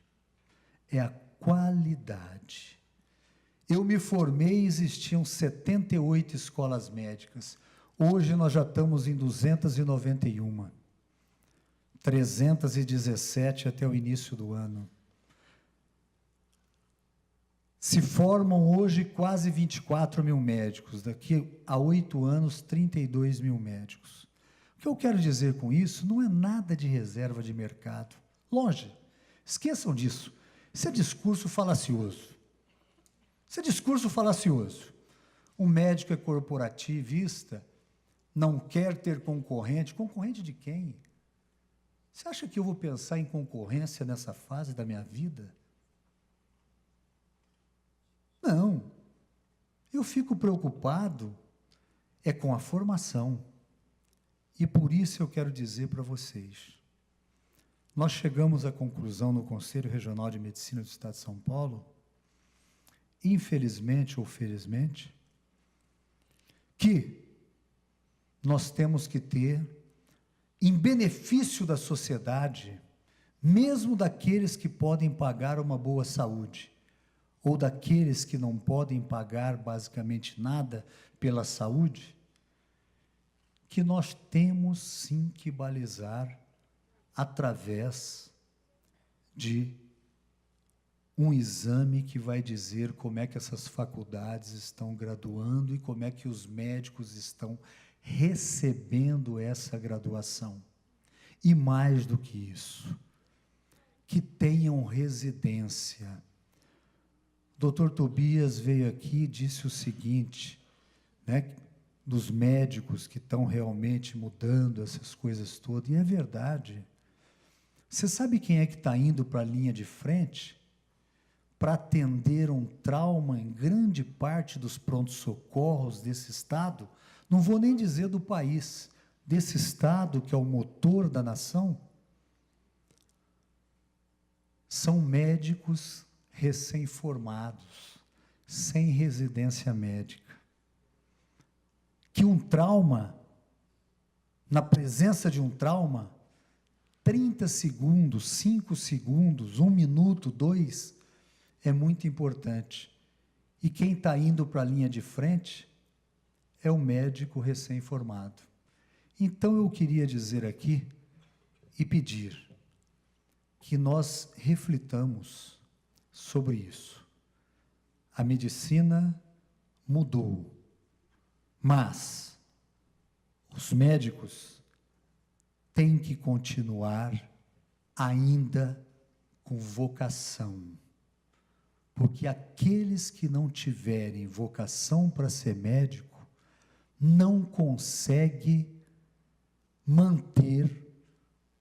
É a qualidade. Eu me formei e existiam 78 escolas médicas. Hoje nós já estamos em 291. 317 até o início do ano. Se formam hoje quase 24 mil médicos. Daqui a 8 anos, 32 mil médicos. O que eu quero dizer com isso não é nada de reserva de mercado. Longe. Esqueçam disso. Isso é discurso falacioso. Isso é discurso falacioso. O médico é corporativista, não quer ter concorrente. Concorrente de quem? Você acha que eu vou pensar em concorrência nessa fase da minha vida? Não. Eu fico preocupado é com a formação. E por isso eu quero dizer para vocês, nós chegamos à conclusão no Conselho Regional de Medicina do Estado de São Paulo infelizmente ou felizmente, que nós temos que ter, em benefício da sociedade, mesmo daqueles que podem pagar uma boa saúde, ou daqueles que não podem pagar basicamente nada pela saúde, que nós temos sim que balizar através de um exame que vai dizer como é que essas faculdades estão graduando e como é que os médicos estão recebendo essa graduação. E mais do que isso, que tenham residência. O Dr. Tobias veio aqui e disse o seguinte, né, dos médicos que estão realmente mudando essas coisas todas, e é verdade. Você sabe quem é que está indo para a linha de frente para atender um trauma em grande parte dos prontos-socorros desse estado? Não vou nem dizer do país, desse estado que é o motor da nação. São médicos recém-formados, sem residência médica. Que um trauma, na presença de um trauma, 30 segundos, 5 segundos, 1 minuto, 2, é muito importante. E quem está indo para a linha de frente é o médico recém-formado. Então, eu queria dizer aqui e pedir que nós reflitamos sobre isso. A medicina mudou, mas os médicos têm que continuar ainda com vocação, porque aqueles que não tiverem vocação para ser médico não conseguem manter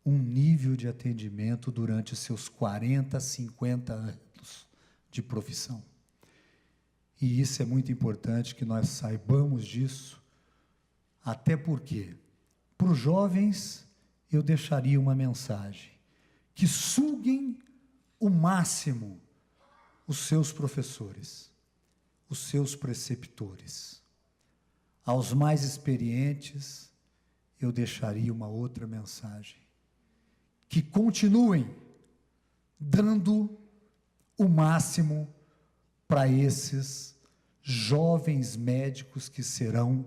um nível de atendimento durante seus 40, 50 anos de profissão. E isso é muito importante que nós saibamos disso, até porque, para os jovens, eu deixaria uma mensagem, que suguem o máximo os seus professores, os seus preceptores. Aos mais experientes, eu deixaria uma outra mensagem, que continuem dando o máximo para esses jovens médicos que serão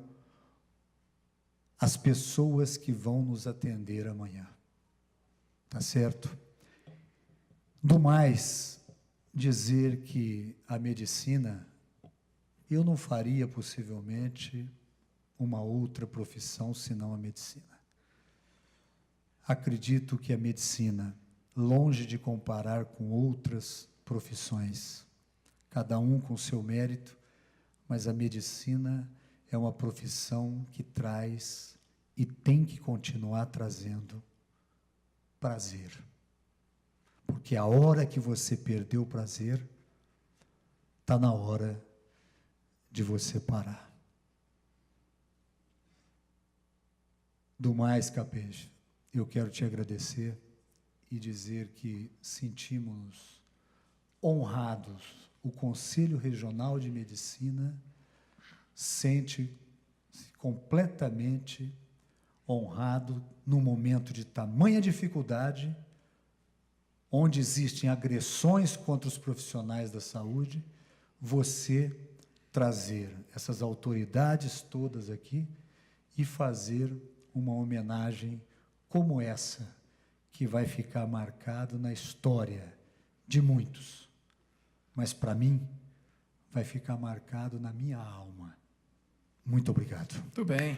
as pessoas que vão nos atender amanhã. Tá certo? Do mais, dizer que a medicina, eu não faria possivelmente uma outra profissão senão a medicina. Acredito que a medicina, longe de comparar com outras profissões, cada um com seu mérito, mas a medicina é uma profissão que traz e tem que continuar trazendo prazer. Porque a hora que você perdeu o prazer, está na hora de você parar. Do mais, Capejo, eu quero te agradecer e dizer que sentimos honrados. O Conselho Regional de Medicina sente-se completamente honrado num momento de tamanha dificuldade, onde existem agressões contra os profissionais da saúde, você trazer essas autoridades todas aqui e fazer uma homenagem como essa, que vai ficar marcado na história de muitos. Mas, para mim, vai ficar marcado na minha alma. Muito obrigado. Muito bem.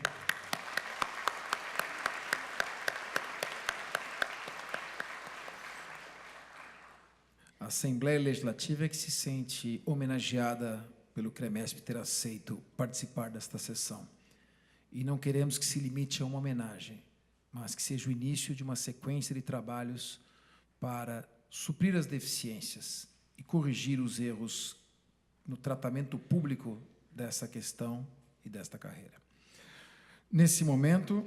A Assembleia Legislativa é que se sente homenageada pelo CREMESP ter aceito participar desta sessão. E não queremos que se limite a uma homenagem, mas que seja o início de uma sequência de trabalhos para suprir as deficiências e corrigir os erros no tratamento público dessa questão e desta carreira. Nesse momento,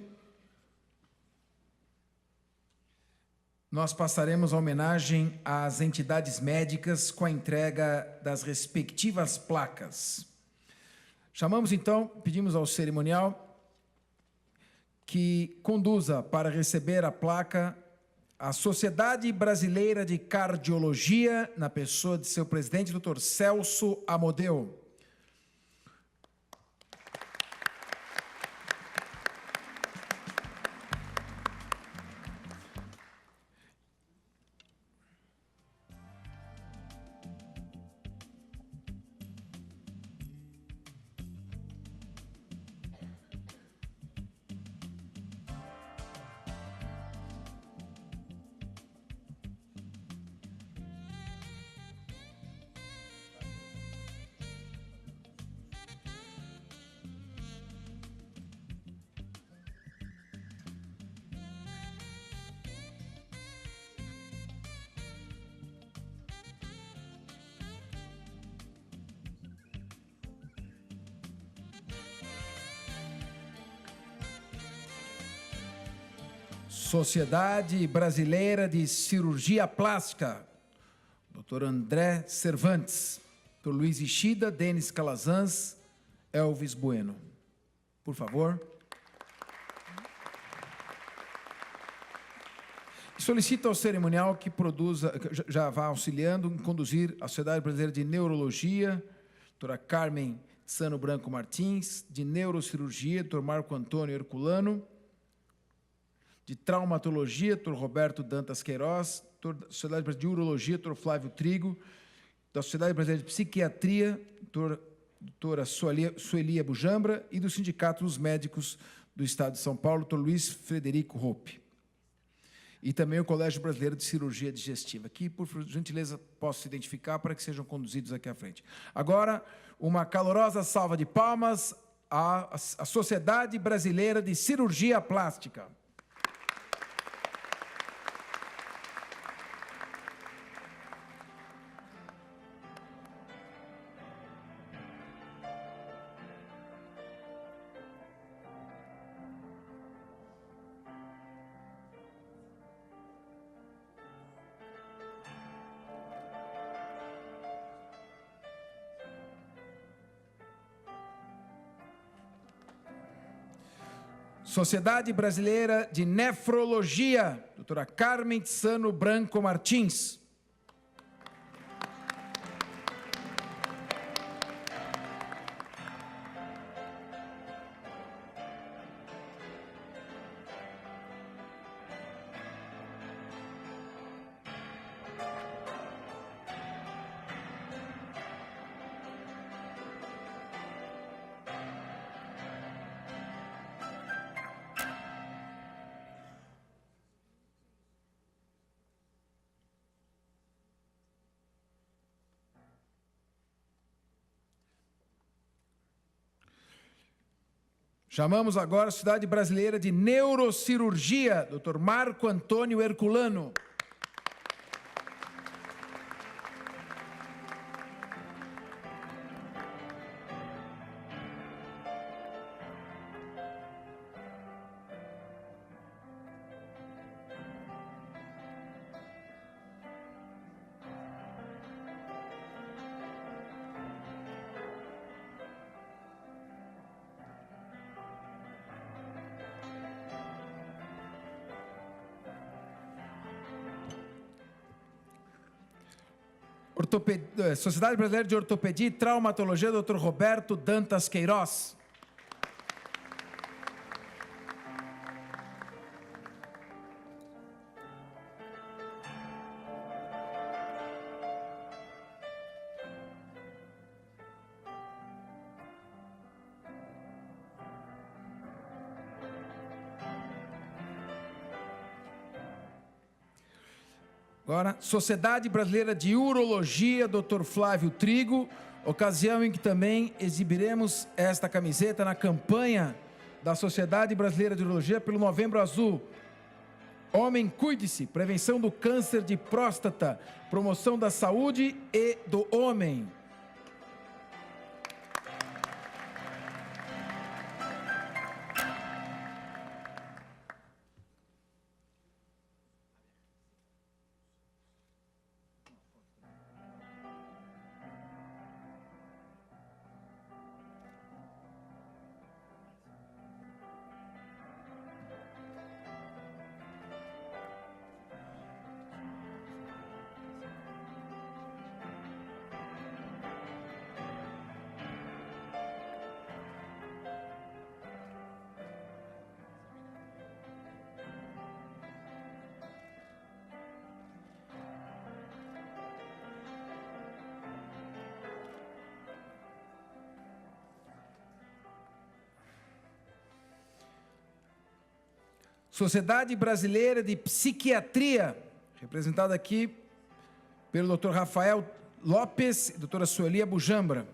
nós passaremos a homenagem às entidades médicas com a entrega das respectivas placas. Chamamos então, pedimos ao cerimonial que conduza para receber a placa a Sociedade Brasileira de Cardiologia, na pessoa de seu presidente, Dr. Celso Amodeu. Sociedade Brasileira de Cirurgia Plástica, Dr. André Cervantes, Dr. Luiz Ishida, Denis Calazans, Elvis Bueno. Por favor. Solicito ao cerimonial que produza, já vá auxiliando em conduzir a Sociedade Brasileira de Neurologia, doutora Carmen Sano Branco Martins, de Neurocirurgia, doutor Marco Antônio Herculano, de Traumatologia, doutor Roberto Dantas Queiroz, da Sociedade Brasileira de Urologia, doutor Flávio Trigo, da Sociedade Brasileira de Psiquiatria, doutora Suelia Bujambra, e do Sindicato dos Médicos do Estado de São Paulo, doutor Luiz Frederico Hoppe. E também o Colégio Brasileiro de Cirurgia Digestiva. Aqui, por gentileza, posso se identificar para que sejam conduzidos aqui à frente. Agora, uma calorosa salva de palmas à Sociedade Brasileira de Cirurgia Plástica. Sociedade Brasileira de Nefrologia, doutora Carmen Sano Branco Martins. Chamamos agora a Sociedade Brasileira de Neurocirurgia, Dr. Marco Antônio Herculano. Sociedade Brasileira de Ortopedia e Traumatologia, Dr. Roberto Dantas Queiroz. Agora, Sociedade Brasileira de Urologia, Dr. Flávio Trigo, ocasião em que também exibiremos esta camiseta na campanha da Sociedade Brasileira de Urologia pelo Novembro Azul. Homem, cuide-se, prevenção do câncer de próstata, promoção da saúde e do homem. Sociedade Brasileira de Psiquiatria, representada aqui pelo Dr. Rafael Lopes e doutora Sueli Abujamra.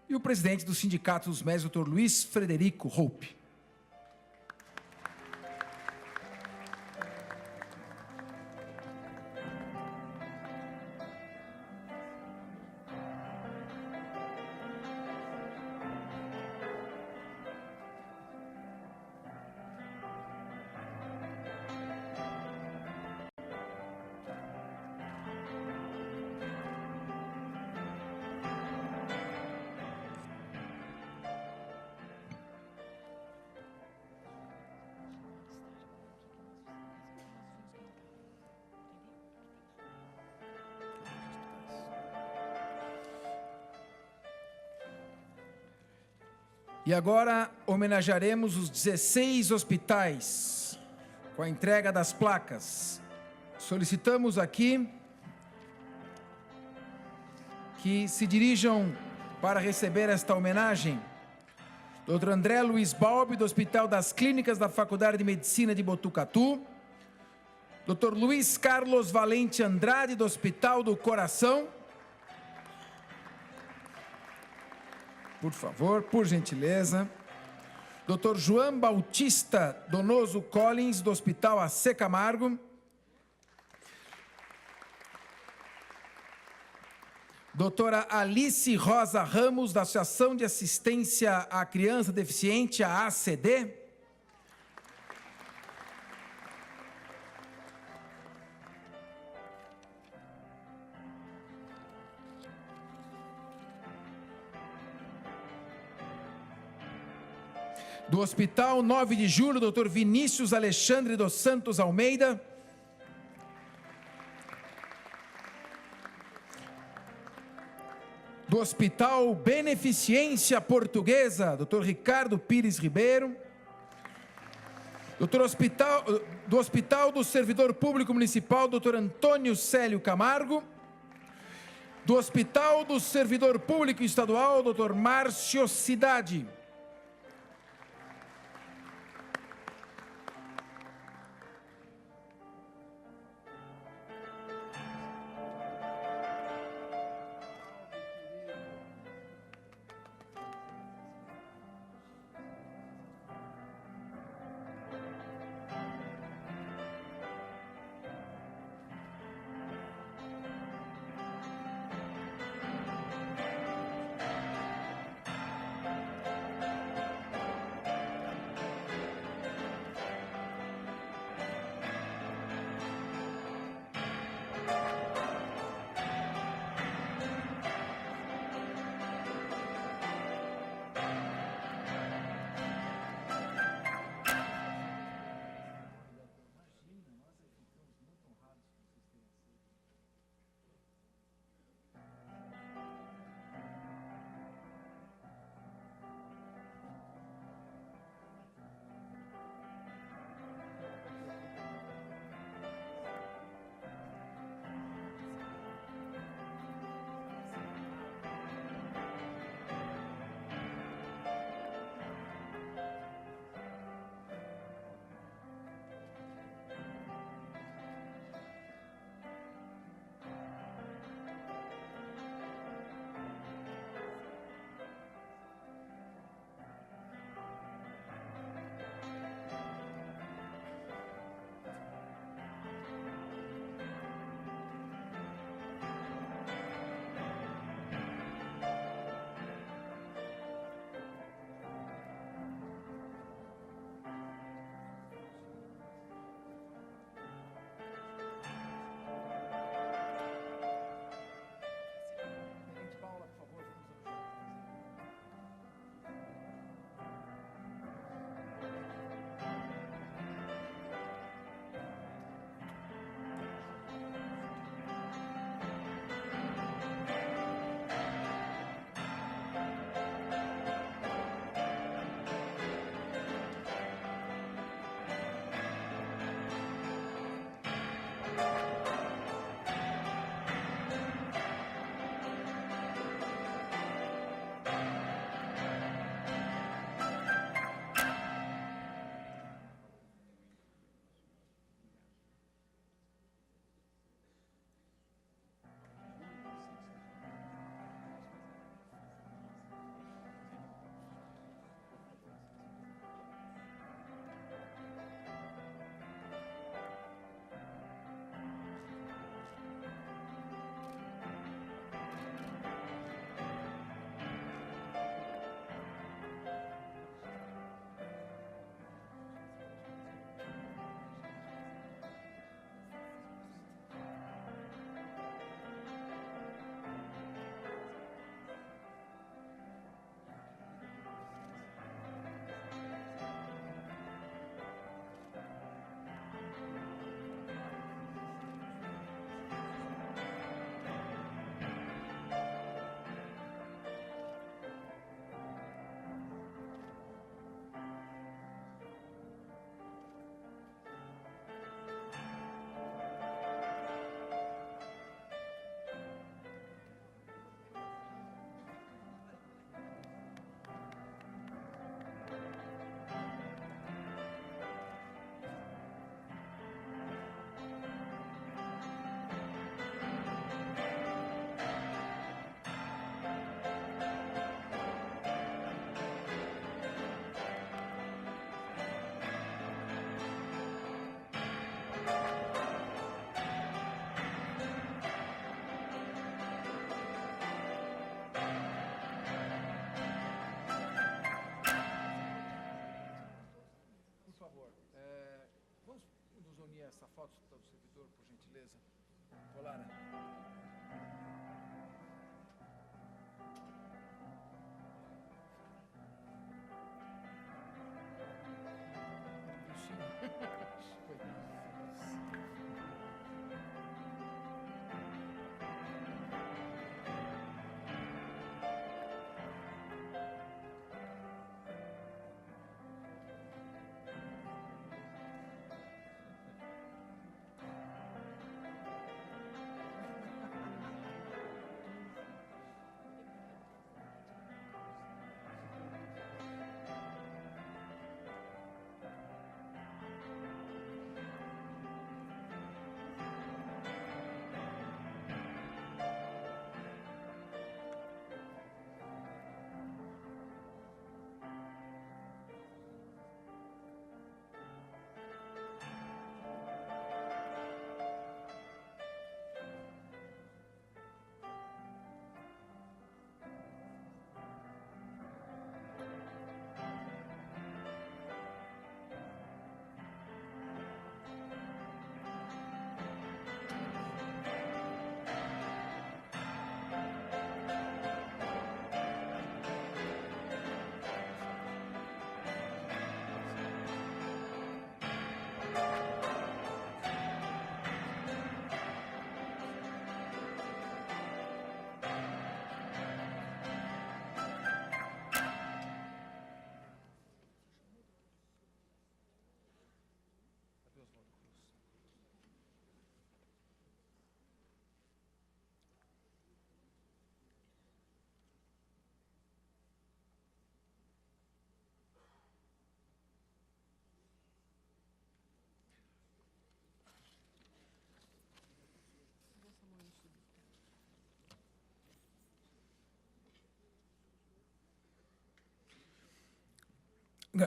E o presidente do Sindicato dos Médicos, Dr. Luiz Frederico Hope. E agora homenagearemos os 16 hospitais com a entrega das placas. Solicitamos aqui que se dirijam para receber esta homenagem Dr. André Luiz Balbi, do Hospital das Clínicas da Faculdade de Medicina de Botucatu, Dr. Luiz Carlos Valente Andrade, do Hospital do Coração. Por favor, por gentileza. Dr. João Bautista Donoso Collins, do Hospital AC Camargo. Doutora Alice Rosa Ramos, da Associação de Assistência à Criança Deficiente, a ACD. Do Hospital 9 de Julho, Dr. Vinícius Alexandre dos Santos Almeida. Do Hospital Beneficência Portuguesa, Dr. Ricardo Pires Ribeiro. Do Hospital do Servidor Público Municipal, Dr. Antônio Célio Camargo. Do Hospital do Servidor Público Estadual, Dr. Márcio Cidade. essa foto do servidor, por gentileza. Colara.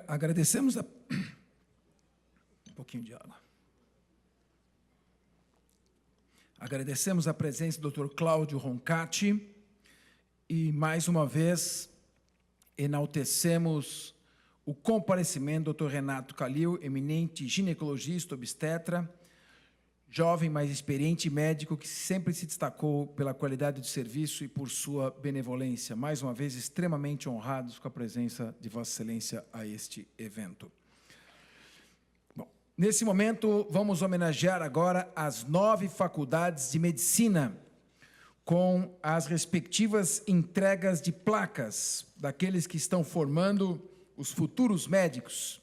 Agradecemos a... Um pouquinho de água. Agradecemos a presença do Dr. Cláudio Roncati e, mais uma vez, enaltecemos o comparecimento do Dr. Renato Calil, eminente ginecologista obstetra, jovem, mais experiente médico que sempre se destacou pela qualidade do serviço e por sua benevolência. Mais uma vez, extremamente honrados com a presença de Vossa Excelência a este evento. Bom, nesse momento, vamos homenagear agora as 9 faculdades de medicina, com as respectivas entregas de placas daqueles que estão formando os futuros médicos.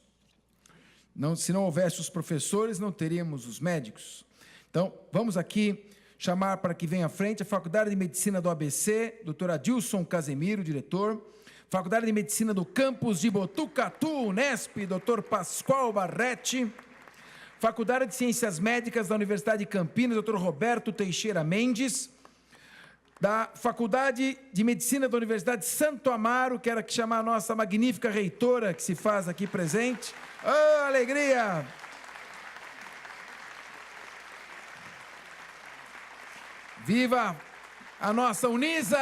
Não, se não houvesse os professores, não teríamos os médicos. Então, vamos aqui chamar para que venha à frente a Faculdade de Medicina do ABC, Dr. Adilson Casemiro, diretor. Faculdade de Medicina do Campus de Botucatu, Unesp, Dr. Pascoal Barretti. Faculdade de Ciências Médicas da Universidade de Campinas, Dr. Roberto Teixeira Mendes. Da Faculdade de Medicina da Universidade de Santo Amaro, quero aqui chamar a nossa magnífica reitora, que se faz aqui presente. Oh, alegria! Viva a nossa Unisa!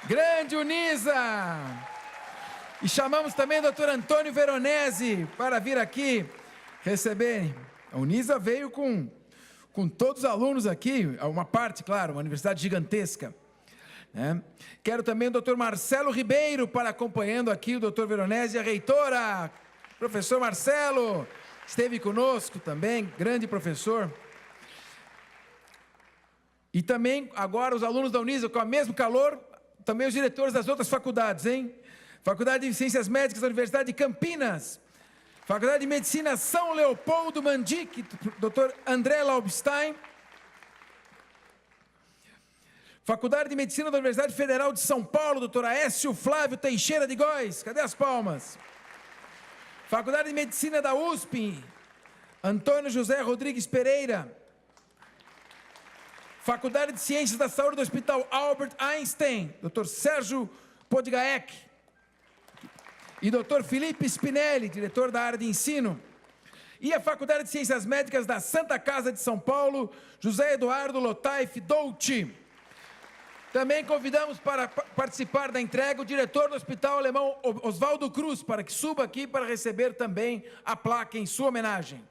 Grande Unisa! E chamamos também o doutor Antônio Veronese para vir aqui receber. A Unisa veio com todos os alunos aqui, uma parte, claro, uma universidade gigantesca. Né? Quero também o doutor Marcelo Ribeiro para acompanhando aqui o doutor Veronese e a reitora. Professor Marcelo esteve conosco também, grande professor. E também, agora, os alunos da Unisa, com o mesmo calor, também os diretores das outras faculdades, hein? Faculdade de Ciências Médicas da Universidade de Campinas, Faculdade de Medicina São Leopoldo Mandic, Dr. André Laubstein, Faculdade de Medicina da Universidade Federal de São Paulo, Dr. Aécio Flávio Teixeira de Góes, cadê as palmas? Faculdade de Medicina da USP, Antônio José Rodrigues Pereira, Faculdade de Ciências da Saúde do Hospital Albert Einstein, Dr. Sérgio Podgaek e Dr. Felipe Spinelli, diretor da área de ensino. E a Faculdade de Ciências Médicas da Santa Casa de São Paulo, José Eduardo Lotaif Dolci. Também convidamos para participar da entrega o diretor do Hospital Alemão Oswaldo Cruz, para que suba aqui para receber também a placa em sua homenagem.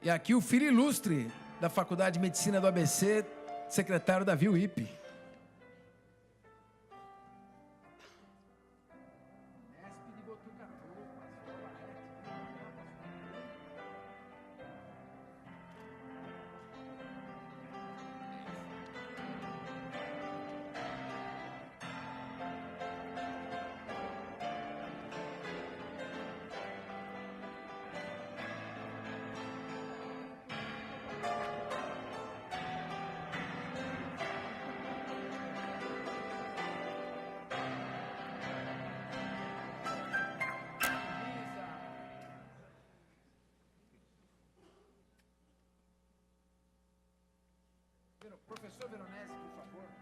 E aqui o filho ilustre da Faculdade de Medicina do ABC, secretário Davi Wippe. Professor Veronese, por favor.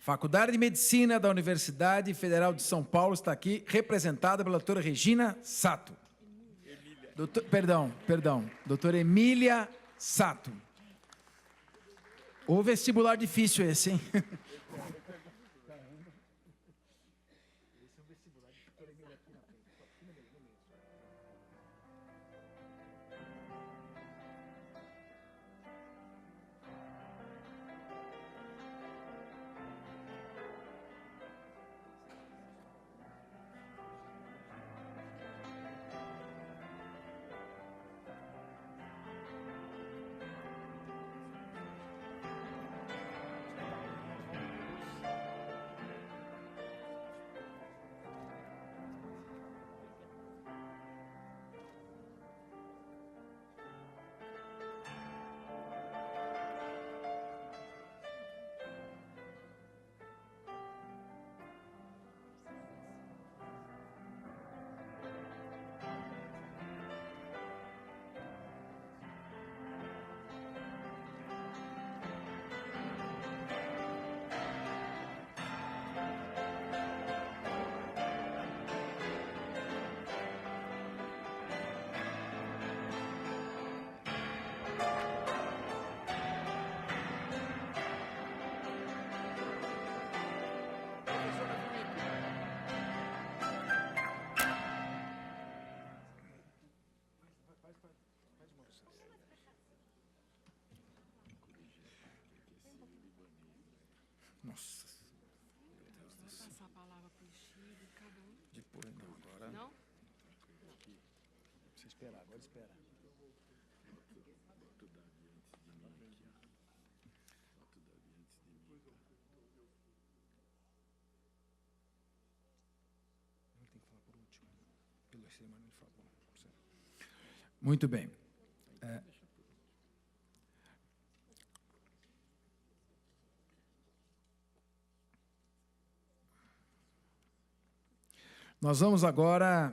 Faculdade de Medicina da Universidade Federal de São Paulo está aqui, representada pela doutora Regina Sato. Doutora Emília Sato. O vestibular difícil esse, hein? Nossa. Passar a palavra para o Chile, cada um. Depois, não, agora. Não? Você esperar, agora espera. Ele tem que falar por último. Pelo semana ele falou. Muito bem. Nós vamos agora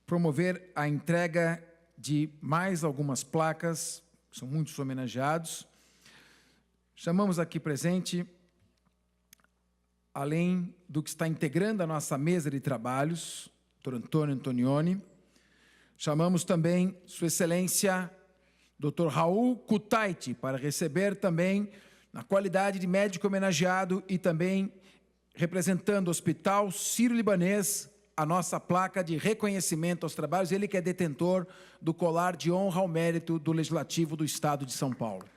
promover a entrega de mais algumas placas, são muitos homenageados. Chamamos aqui presente, além do que está integrando a nossa mesa de trabalhos, Dr. Antônio Antonioni, chamamos também Sua Excelência, Dr. Raul Kutaiti, para receber também, na qualidade de médico homenageado e também representando o Hospital Sírio-Libanês, a nossa placa de reconhecimento aos trabalhos, ele que é detentor do colar de honra ao mérito do Legislativo do Estado de São Paulo.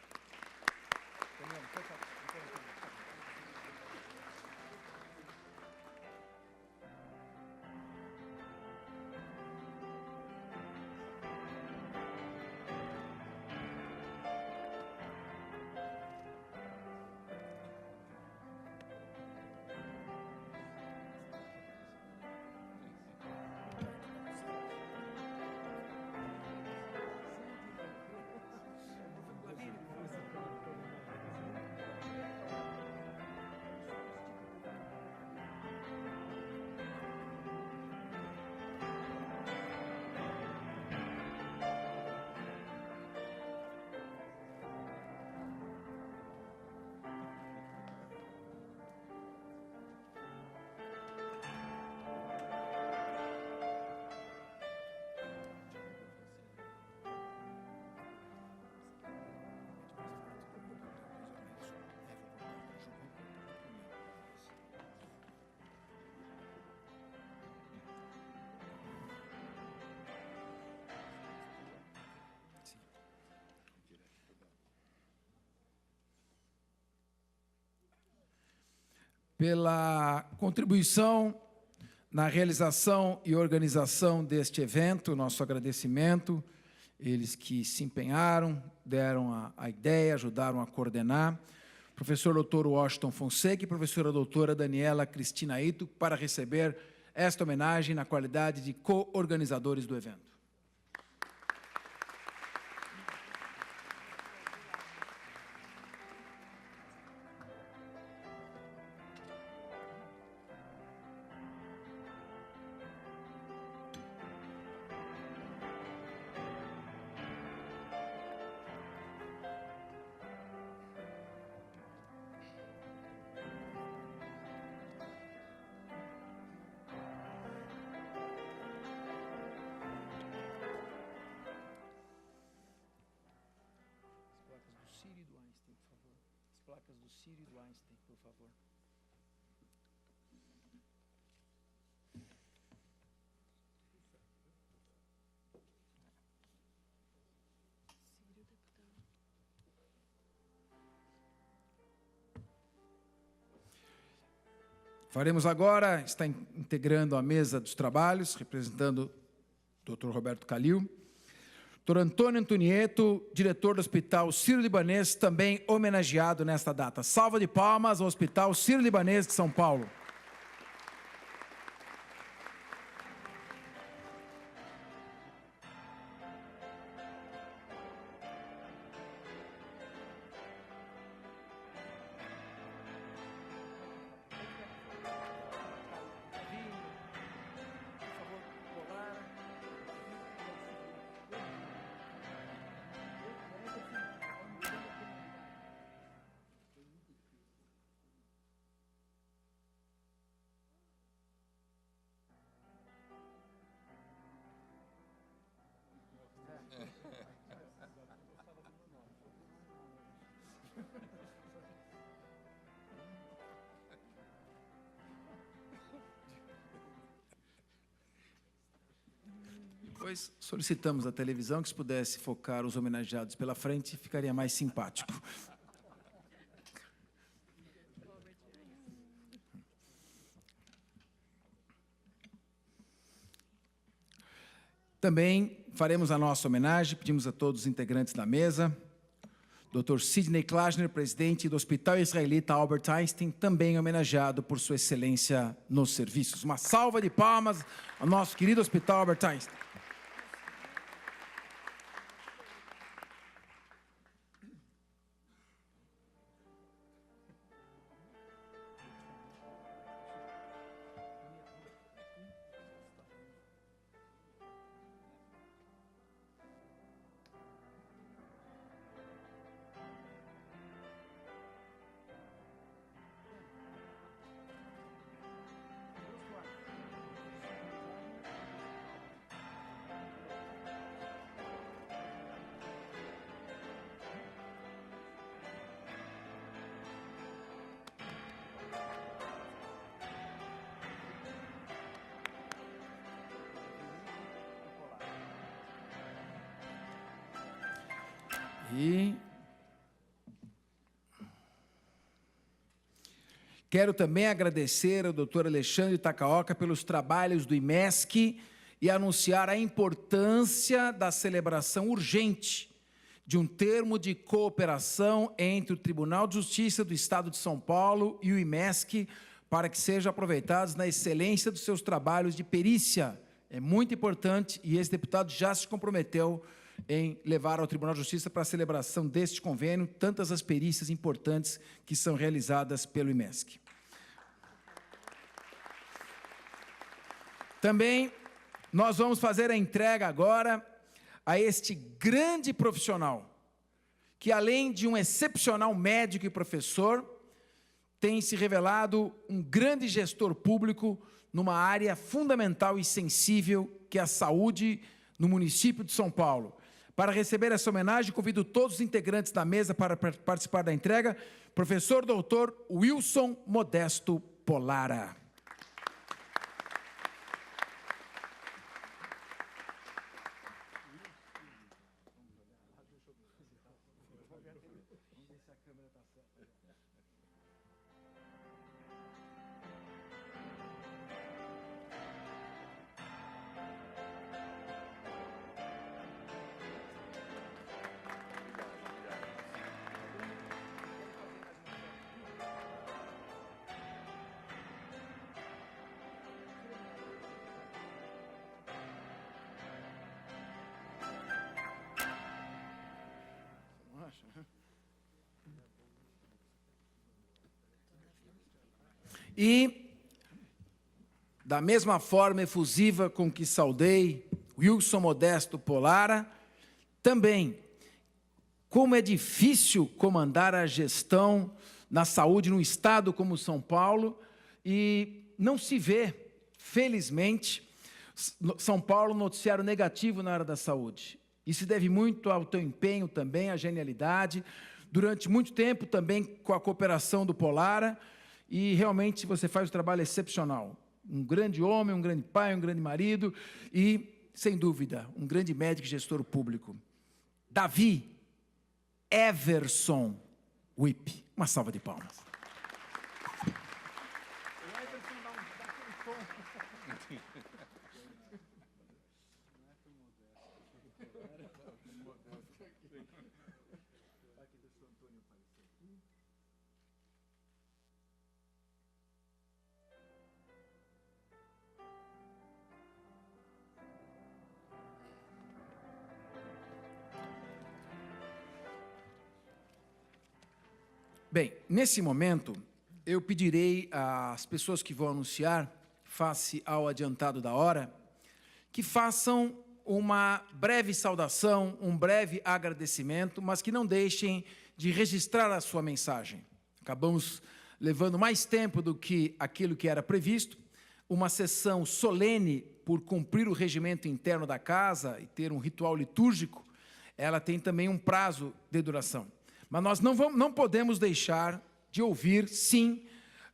Pela contribuição na realização e organização deste evento, nosso agradecimento, eles que se empenharam, deram a ideia, ajudaram a coordenar, professor doutor Washington Fonseca e professora doutora Daniela Cristina Ito, para receber esta homenagem na qualidade de co-organizadores do evento. Sírio e do Einstein, por favor. As placas do Sírio e do Einstein, por favor. Faremos agora, está integrando a mesa dos trabalhos, representando o Dr. Roberto Calil, Dr. Antônio Antonieto, diretor do Hospital Sírio-Libanês, também homenageado nesta data. Salva de palmas ao Hospital Sírio-Libanês de São Paulo. Depois solicitamos à televisão que, se pudesse focar os homenageados pela frente, ficaria mais simpático. Também faremos a nossa homenagem, pedimos a todos os integrantes da mesa. Dr. Sidney Klaschner, presidente do Hospital Israelita Albert Einstein, também homenageado por sua excelência nos serviços. Uma salva de palmas ao nosso querido Hospital Albert Einstein. E quero também agradecer ao Dr. Alexandre Takaoka pelos trabalhos do IMESC e anunciar a importância da celebração urgente de um termo de cooperação entre o Tribunal de Justiça do Estado de São Paulo e o IMESC para que sejam aproveitados na excelência dos seus trabalhos de perícia. É muito importante e esse deputado já se comprometeu em levar ao Tribunal de Justiça para a celebração deste convênio, tantas as perícias importantes que são realizadas pelo IMESC. Também nós vamos fazer a entrega agora a este grande profissional, que além de um excepcional médico e professor, tem se revelado um grande gestor público numa área fundamental e sensível, que é a saúde no município de São Paulo. Para receber essa homenagem, convido todos os integrantes da mesa para participar da entrega. Professor Dr. Wilson Modesto Polara. E, da mesma forma efusiva com que saudei Wilson Modesto Polara, também, como é difícil comandar a gestão na saúde num estado como São Paulo, e não se vê, felizmente, São Paulo noticiário negativo na área da saúde. Isso se deve muito ao teu empenho também, à genialidade, durante muito tempo também com a cooperação do Polara, e realmente você faz um trabalho excepcional. Um grande homem, um grande pai, um grande marido e, sem dúvida, um grande médico e gestor público. Davi Everson Wipp. Uma salva de palmas. Bem, nesse momento, eu pedirei às pessoas que vão anunciar, face ao adiantado da hora, que façam uma breve saudação, um breve agradecimento, mas que não deixem de registrar a sua mensagem. Acabamos levando mais tempo do que aquilo que era previsto, uma sessão solene por cumprir o regimento interno da casa e ter um ritual litúrgico, ela tem também um prazo de duração. Mas nós não podemos deixar de ouvir, sim,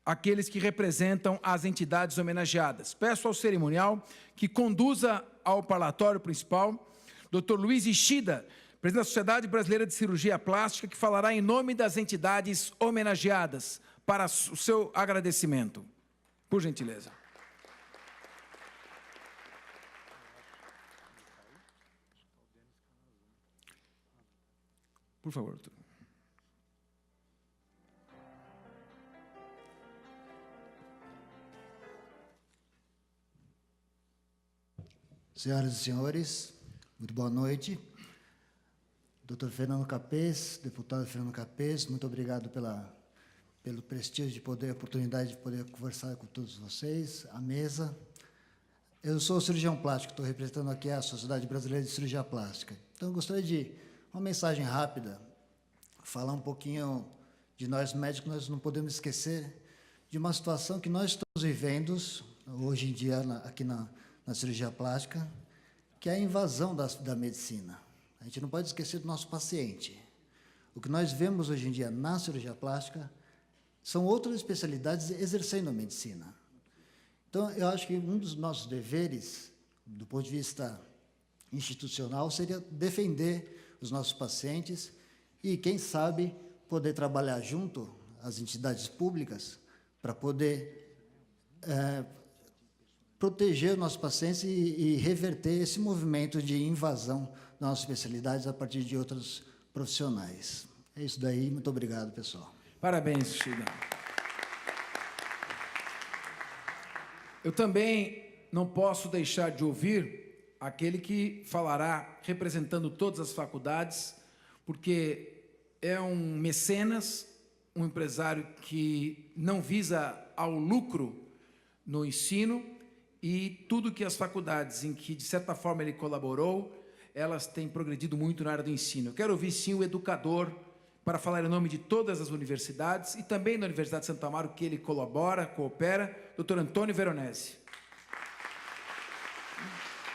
aqueles que representam as entidades homenageadas. Peço ao cerimonial que conduza ao parlatório principal Dr. Luiz Ishida, presidente da Sociedade Brasileira de Cirurgia Plástica, que falará em nome das entidades homenageadas para o seu agradecimento. Por gentileza. Por favor, doutor. Senhoras e senhores, muito boa noite. Dr. Fernando Capês, deputado Fernando Capês, muito obrigado pelo prestígio de poder, a oportunidade de poder conversar com todos vocês, a mesa. Eu sou cirurgião plástico, estou representando aqui a Sociedade Brasileira de Cirurgia Plástica. Então, eu gostaria de uma mensagem rápida, falar um pouquinho de nós médicos. Nós não podemos esquecer de uma situação que nós estamos vivendo hoje em dia aqui na cirurgia plástica, que é a invasão da medicina. A gente não pode esquecer do nosso paciente. O que nós vemos hoje em dia na cirurgia plástica são outras especialidades exercendo a medicina. Então, eu acho que um dos nossos deveres, do ponto de vista institucional, seria defender os nossos pacientes e, quem sabe, poder trabalhar junto às entidades públicas para poder proteger os nossos pacientes e reverter esse movimento de invasão das nossas especialidades a partir de outros profissionais. É isso daí. Muito obrigado, pessoal. Parabéns, Chida. Eu também não posso deixar de ouvir aquele que falará representando todas as faculdades, porque é um mecenas, um empresário que não visa ao lucro no ensino, e tudo que as faculdades em que, de certa forma, ele colaborou, elas têm progredido muito na área do ensino. Eu quero ouvir, sim, o educador, para falar em nome de todas as universidades, e também da Universidade de Santo Amaro, que ele colabora, coopera, Dr. Antônio Veronese.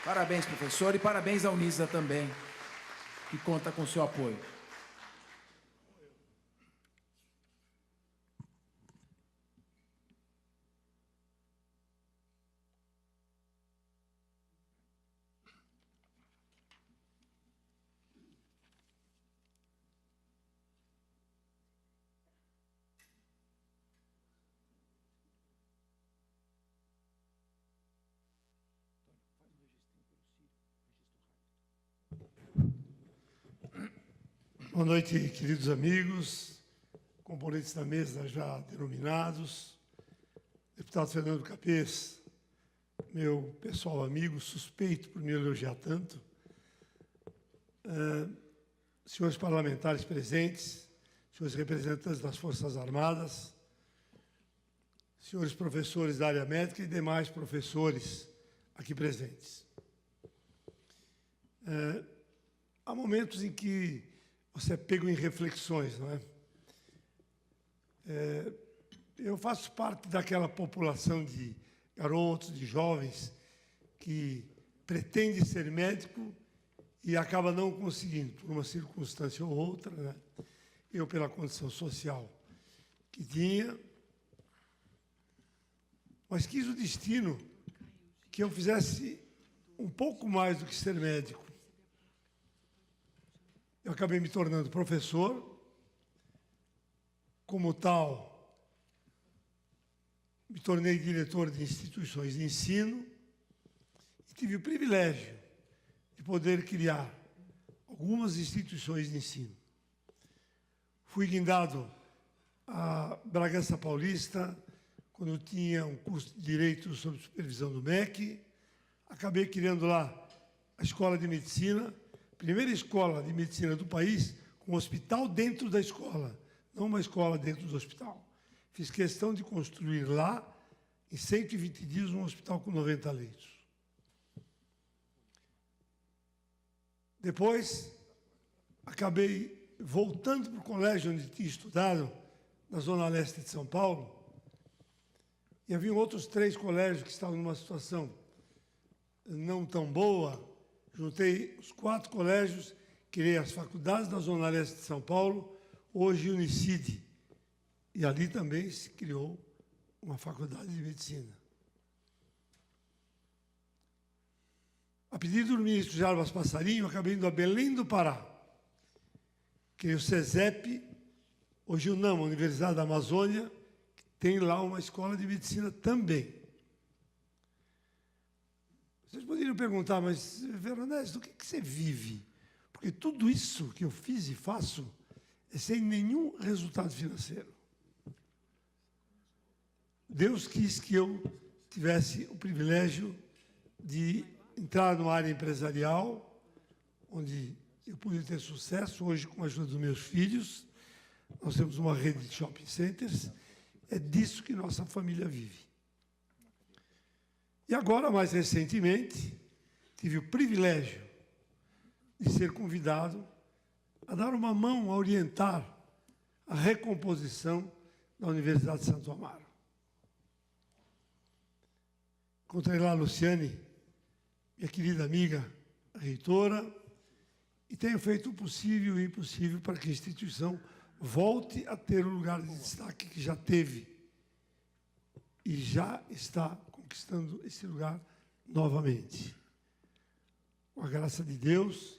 Parabéns, professor, e parabéns à Unisa também, que conta com o seu apoio. Boa noite, queridos amigos, componentes da mesa já denominados, deputado Fernando Capês, meu pessoal amigo, suspeito por me elogiar tanto, senhores parlamentares presentes, senhores representantes das Forças Armadas, senhores professores da área médica e demais professores aqui presentes. Há momentos em que você é pego em reflexões, não é? Eu faço parte daquela população de garotos, de jovens, que pretende ser médico e acaba não conseguindo, por uma circunstância ou outra, né? Eu, pela condição social que tinha, mas quis o destino que eu fizesse um pouco mais do que ser médico. Eu acabei me tornando professor, como tal, me tornei diretor de instituições de ensino e tive o privilégio de poder criar algumas instituições de ensino. Fui guindado a Bragança Paulista, quando eu tinha um curso de Direito sob supervisão do MEC, acabei criando lá a Escola de Medicina, primeira escola de medicina do país, com um hospital dentro da escola, não uma escola dentro do hospital. Fiz questão de construir lá, em 120 dias, um hospital com 90 leitos. Depois, acabei voltando para o colégio onde tinha estudado, na Zona Leste de São Paulo, e havia outros 3 colégios que estavam numa situação não tão boa. Juntei os 4 colégios, criei as faculdades da Zona Leste de São Paulo, hoje Unicid. E ali também se criou uma faculdade de medicina. A pedido do ministro Jarbas Passarinho, acabei indo a Belém do Pará. Criei o CESEP, hoje o UNAM, Universidade da Amazônia, que tem lá uma escola de medicina também. Vocês poderiam perguntar, mas, Veronese, do que você vive? Porque tudo isso que eu fiz e faço é sem nenhum resultado financeiro. Deus quis que eu tivesse o privilégio de entrar numa área empresarial, onde eu pude ter sucesso. Hoje, com a ajuda dos meus filhos, nós temos uma rede de shopping centers. É disso que nossa família vive. E agora, mais recentemente, tive o privilégio de ser convidado a dar uma mão, a orientar a recomposição da Universidade de Santo Amaro. Encontrei lá a Luciane, minha querida amiga, a reitora, e tenho feito o possível e o impossível para que a instituição volte a ter o lugar de destaque que já teve e já está conquistando esse lugar novamente. Com a graça de Deus,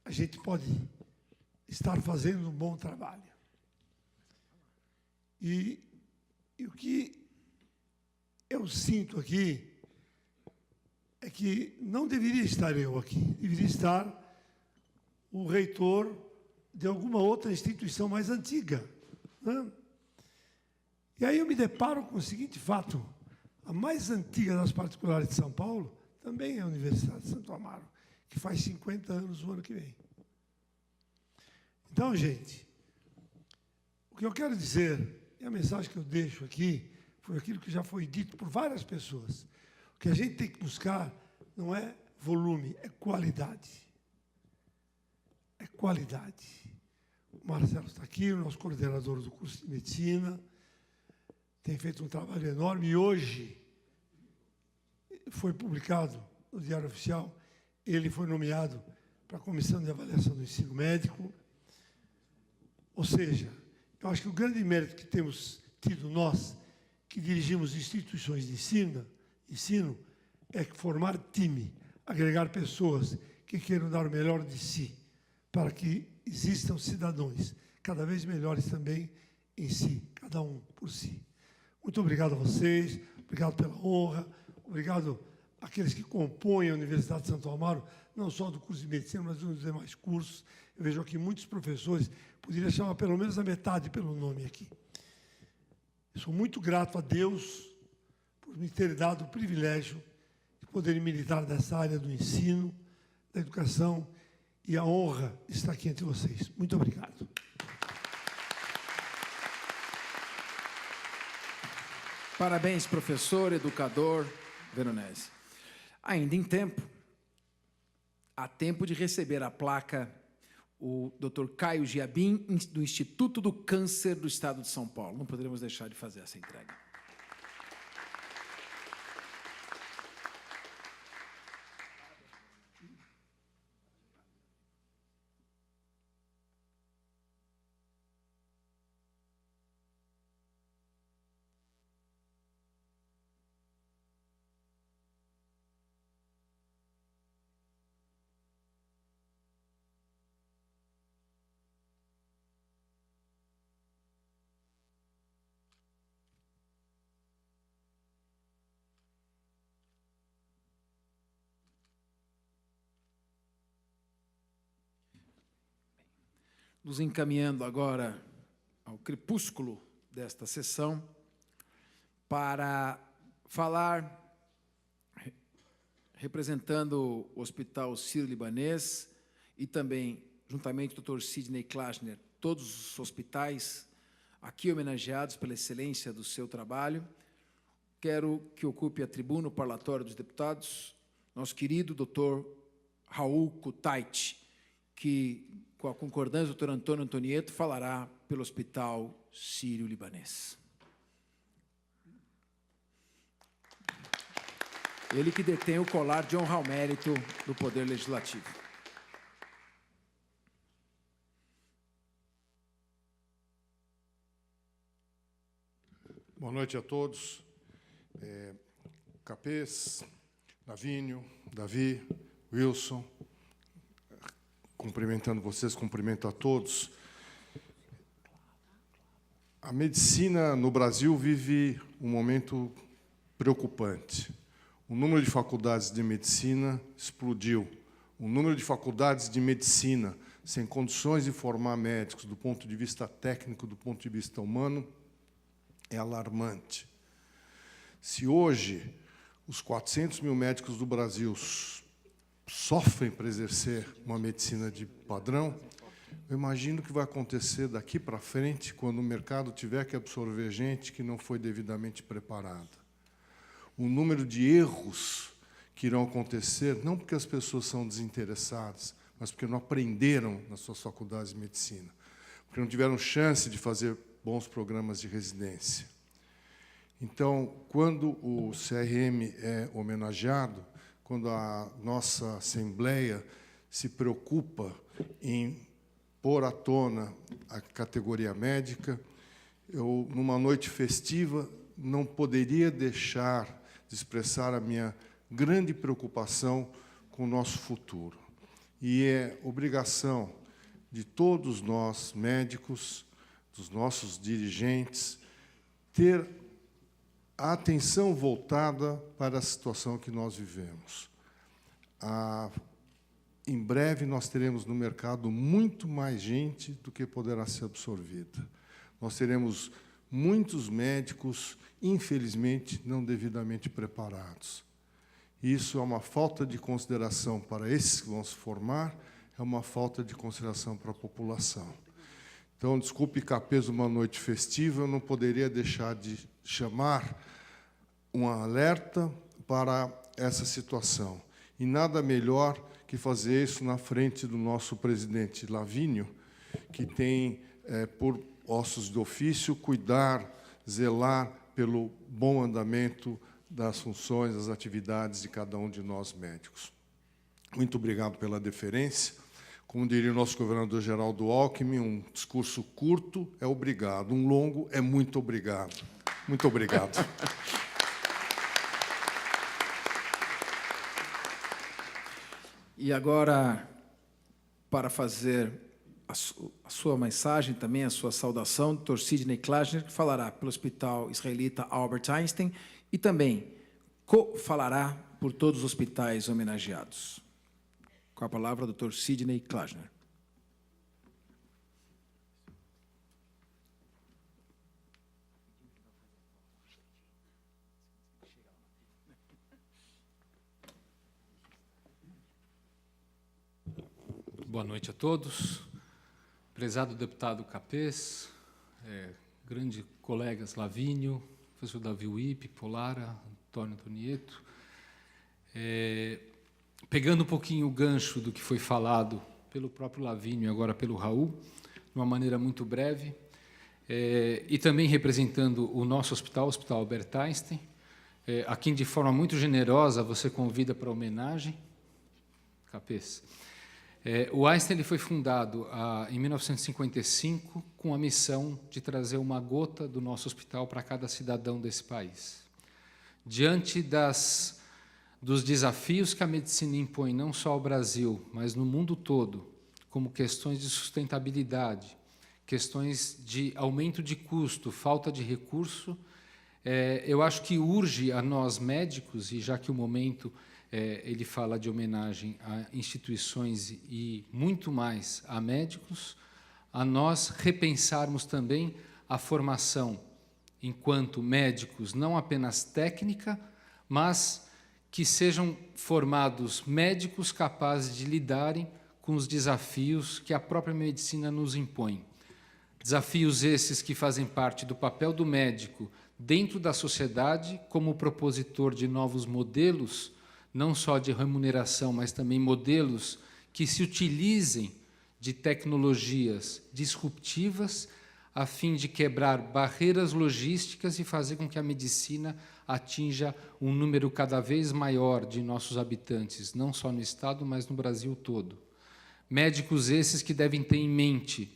a gente pode estar fazendo um bom trabalho. E o que eu sinto aqui é que não deveria estar eu aqui, deveria estar o reitor de alguma outra instituição mais antiga, né? E aí eu me deparo com o seguinte fato: a mais antiga das particulares de São Paulo também é a Universidade de Santo Amaro, que faz 50 anos o ano que vem. Então, gente, o que eu quero dizer, e a mensagem que eu deixo aqui, foi aquilo que já foi dito por várias pessoas. O que a gente tem que buscar não é volume, é qualidade. É qualidade. O Marcelo está aqui, o nosso coordenador do curso de medicina, tem feito um trabalho enorme, e hoje foi publicado no Diário Oficial, ele foi nomeado para a Comissão de Avaliação do Ensino Médico. Ou seja, eu acho que o grande mérito que temos tido nós, que dirigimos instituições de ensino, é formar time, agregar pessoas que queiram dar o melhor de si, para que existam cidadãos cada vez melhores também em si, cada um por si. Muito obrigado a vocês, obrigado pela honra, obrigado àqueles que compõem a Universidade de Santo Amaro, não só do curso de medicina, mas dos demais cursos. Eu vejo aqui muitos professores, poderia chamar pelo menos a metade pelo nome aqui. Eu sou muito grato a Deus por me ter dado o privilégio de poder militar nessa área do ensino, da educação, e a honra de estar aqui entre vocês. Muito obrigado. Parabéns, professor, educador Veronese. Ainda em tempo, há tempo de receber a placa o Dr. Caio Giabim, do Instituto do Câncer do Estado de São Paulo. Não poderíamos deixar de fazer essa entrega. Nos encaminhando agora ao crepúsculo desta sessão, para falar, representando o Hospital Sírio-Libanês e também, juntamente com o Dr. Sidney Klashner, todos os hospitais aqui homenageados pela excelência do seu trabalho. Quero que ocupe a tribuna, o parlatório dos deputados, nosso querido Dr. Raul Kutait, que, com a concordância do Dr. Antônio Antonieto, falará pelo Hospital Sírio-Libanês. Ele que detém o colar de honra ao mérito do Poder Legislativo. Boa noite a todos. Capês, Lavínio, Davi, Wilson, cumprimentando vocês, cumprimento a todos. A medicina no Brasil vive um momento preocupante. O número de faculdades de medicina explodiu. O número de faculdades de medicina sem condições de formar médicos do ponto de vista técnico, do ponto de vista humano, é alarmante. Se hoje os 400 mil médicos do Brasil sofrem para exercer uma medicina de padrão, eu imagino que vai acontecer daqui para frente, quando o mercado tiver que absorver gente que não foi devidamente preparada. O número de erros que irão acontecer, não porque as pessoas são desinteressadas, mas porque não aprenderam nas suas faculdades de medicina, porque não tiveram chance de fazer bons programas de residência. Então, quando o CRM é homenageado, quando a nossa Assembleia se preocupa em pôr à tona a categoria médica, eu, numa noite festiva, não poderia deixar de expressar a minha grande preocupação com o nosso futuro. E é obrigação de todos nós, médicos, dos nossos dirigentes, ter a atenção voltada para a situação que nós vivemos. Em breve, nós teremos no mercado muito mais gente do que poderá ser absorvida. Nós teremos muitos médicos, infelizmente, não devidamente preparados. Isso é uma falta de consideração para esses que vão se formar, é uma falta de consideração para a população. Então, desculpe, Capês, uma noite festiva, eu não poderia deixar de chamar um alerta para essa situação. E nada melhor que fazer isso na frente do nosso presidente Lavínio, que tem, por ossos de ofício, cuidar, zelar pelo bom andamento das funções, das atividades de cada um de nós médicos. Muito obrigado pela deferência. Como diria o nosso governador Geraldo Alckmin, um discurso curto é obrigado, um longo é muito obrigado. Muito obrigado. E agora, para fazer a sua mensagem, também a sua saudação, o Dr. Sidney Klaschner, que falará pelo Hospital Israelita Albert Einstein e também falará por todos os hospitais homenageados. Com a palavra, o Dr. Sidney Klaschner. Boa noite a todos. Prezado deputado Capês, grande colegas Lavínio, professor Davi Wipp, Polara, Antônio Antonieto. Pegando um pouquinho o gancho do que foi falado pelo próprio Lavínio e agora pelo Raul, de uma maneira muito breve, e também representando o nosso hospital, o Hospital Albert Einstein, a quem de forma muito generosa você convida para a homenagem, Capês. O Einstein ele foi fundado em 1955 com a missão de trazer uma gota do nosso hospital para cada cidadão desse país. Diante dos desafios que a medicina impõe, não só ao Brasil, mas no mundo todo, como questões de sustentabilidade, questões de aumento de custo, falta de recurso, eu acho que urge a nós médicos, e já que o momento ele fala de homenagem a instituições e muito mais a médicos, a nós repensarmos também a formação enquanto médicos, não apenas técnica, mas que sejam formados médicos capazes de lidarem com os desafios que a própria medicina nos impõe. Desafios esses que fazem parte do papel do médico dentro da sociedade como propositor de novos modelos, não só de remuneração, mas também modelos que se utilizem de tecnologias disruptivas a fim de quebrar barreiras logísticas e fazer com que a medicina atinja um número cada vez maior de nossos habitantes, não só no Estado, mas no Brasil todo. Médicos esses que devem ter em mente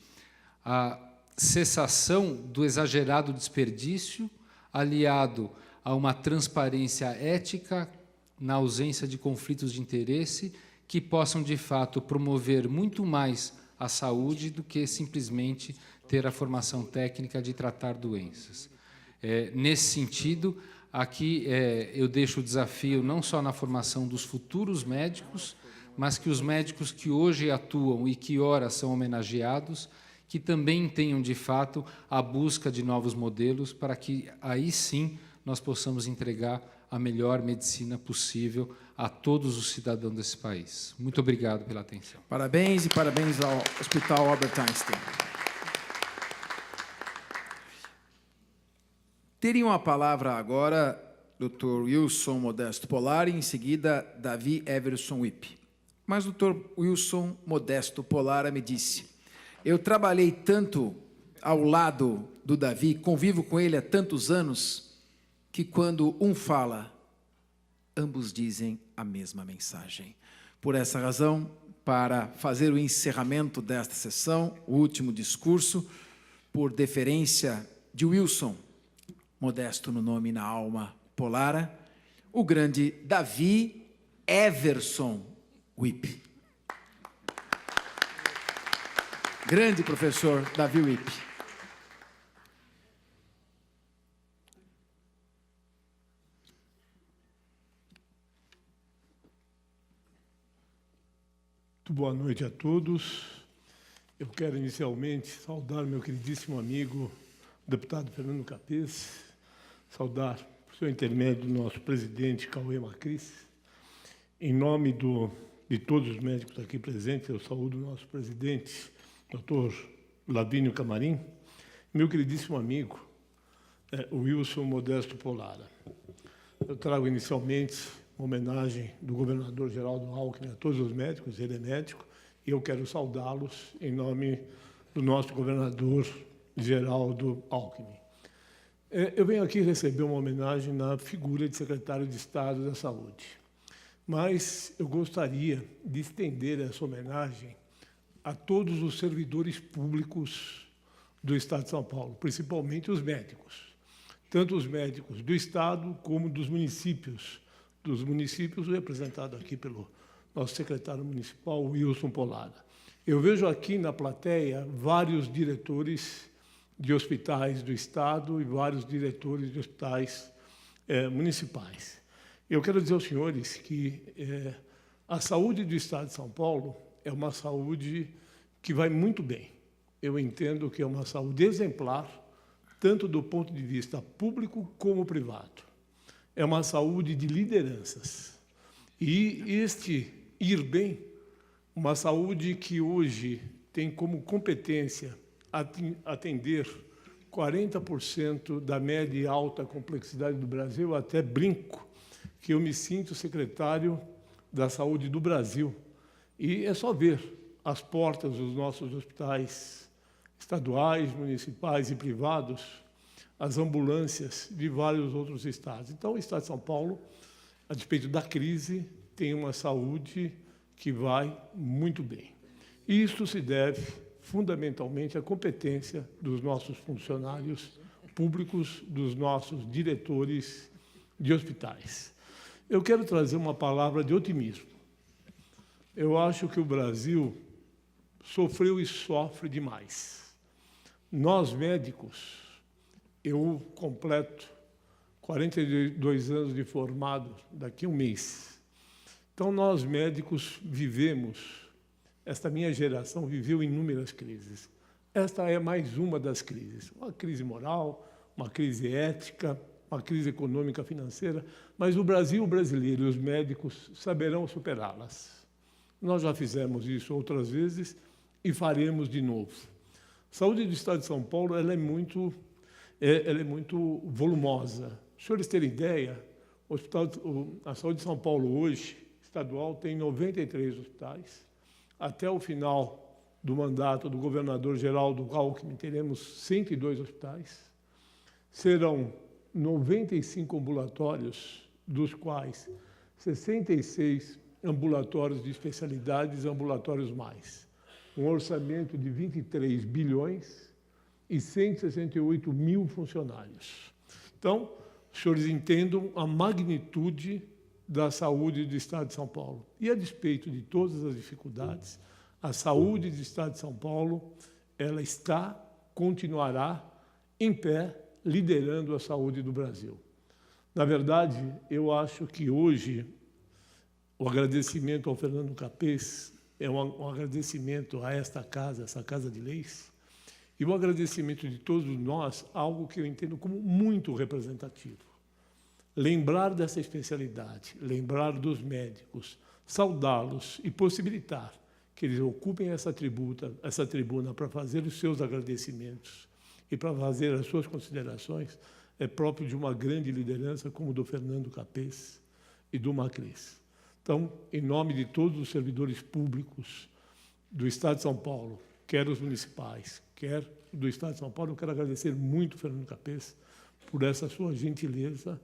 a cessação do exagerado desperdício, aliado a uma transparência ética, na ausência de conflitos de interesse, que possam, de fato, promover muito mais a saúde do que simplesmente ter a formação técnica de tratar doenças. Nesse sentido, aqui eu deixo o desafio não só na formação dos futuros médicos, mas que os médicos que hoje atuam e que ora são homenageados, que também tenham, de fato, a busca de novos modelos para que, aí sim, nós possamos entregar a melhor medicina possível a todos os cidadãos desse país. Muito obrigado pela atenção. Parabéns e parabéns ao Hospital Albert Einstein. Teriam a palavra agora Dr. Wilson Modesto Polari, em seguida Davi Everson Wipp. Mas o Dr. Wilson Modesto Polari me disse: eu trabalhei tanto ao lado do Davi, convivo com ele há tantos anos, que quando um fala, ambos dizem a mesma mensagem. Por essa razão, para fazer o encerramento desta sessão, o último discurso, por deferência de Wilson, modesto no nome e na alma, Polara, o grande Davi Everson Wipp. Grande professor Davi Wipp. Muito boa noite a todos. Eu quero inicialmente saudar meu queridíssimo amigo, o deputado Fernando Capês, saudar, por seu intermédio, o nosso presidente Cauê Macris. Em nome de todos os médicos aqui presentes, eu saúdo o nosso presidente, Dr. Lavínio Camarim, meu queridíssimo amigo, o Wilson Modesto Polara. Eu trago inicialmente uma homenagem do governador Geraldo Alckmin a todos os médicos, ele é médico, e eu quero saudá-los em nome do nosso governador Geraldo Alckmin. Eu venho aqui receber uma homenagem na figura de secretário de Estado da Saúde, mas eu gostaria de estender essa homenagem a todos os servidores públicos do Estado de São Paulo, principalmente os médicos, tanto os médicos do Estado como dos municípios representados aqui pelo nosso secretário municipal, Wilson Polara. Eu vejo aqui na plateia vários diretores de hospitais do Estado e vários diretores de hospitais municipais. Eu quero dizer aos senhores que a saúde do Estado de São Paulo é uma saúde que vai muito bem. Eu entendo que é uma saúde exemplar, tanto do ponto de vista público como privado. É uma saúde de lideranças. E este ir bem, uma saúde que hoje tem como competência atender 40% da média e alta complexidade do Brasil, até brinco que eu me sinto secretário da Saúde do Brasil. E é só ver as portas dos nossos hospitais estaduais, municipais e privados, as ambulâncias de vários outros estados. Então, o Estado de São Paulo, a despeito da crise, tem uma saúde que vai muito bem. Isso se deve, fundamentalmente, à competência dos nossos funcionários públicos, dos nossos diretores de hospitais. Eu quero trazer uma palavra de otimismo. Eu acho que o Brasil sofreu e sofre demais. Nós, médicos, eu completo 42 anos de formado daqui a um mês. Então, nós, médicos, vivemos, esta minha geração viveu inúmeras crises. Esta é mais uma das crises. Uma crise moral, uma crise ética, uma crise econômica, financeira, mas o Brasil, o brasileiro e os médicos saberão superá-las. Nós já fizemos isso outras vezes e faremos de novo. A saúde do Estado de São Paulo ela é muito volumosa. Os senhores terem ideia, a saúde de São Paulo hoje, estadual, tem 93 hospitais. Até o final do mandato do governador Geraldo Alckmin, teremos 102 hospitais. Serão 95 ambulatórios, dos quais 66 ambulatórios de especialidades, ambulatórios mais. Um orçamento de 23 bilhões e 168 mil funcionários. Então, os senhores entendam a magnitude da saúde do Estado de São Paulo. E, a despeito de todas as dificuldades, a saúde do Estado de São Paulo, ela continuará em pé, liderando a saúde do Brasil. Na verdade, eu acho que hoje o agradecimento ao Fernando Capês é um agradecimento a esta casa, essa Casa de Leis, e um agradecimento de todos nós, algo que eu entendo como muito representativo. Lembrar dessa especialidade, lembrar dos médicos, saudá-los e possibilitar que eles ocupem essa tribuna para fazer os seus agradecimentos e para fazer as suas considerações, é próprio de uma grande liderança como do Fernando Capês e do Macris. Então, em nome de todos os servidores públicos do Estado de São Paulo, quer os municipais, quer do Estado de São Paulo, eu quero agradecer muito, Fernando Capês, por essa sua gentileza,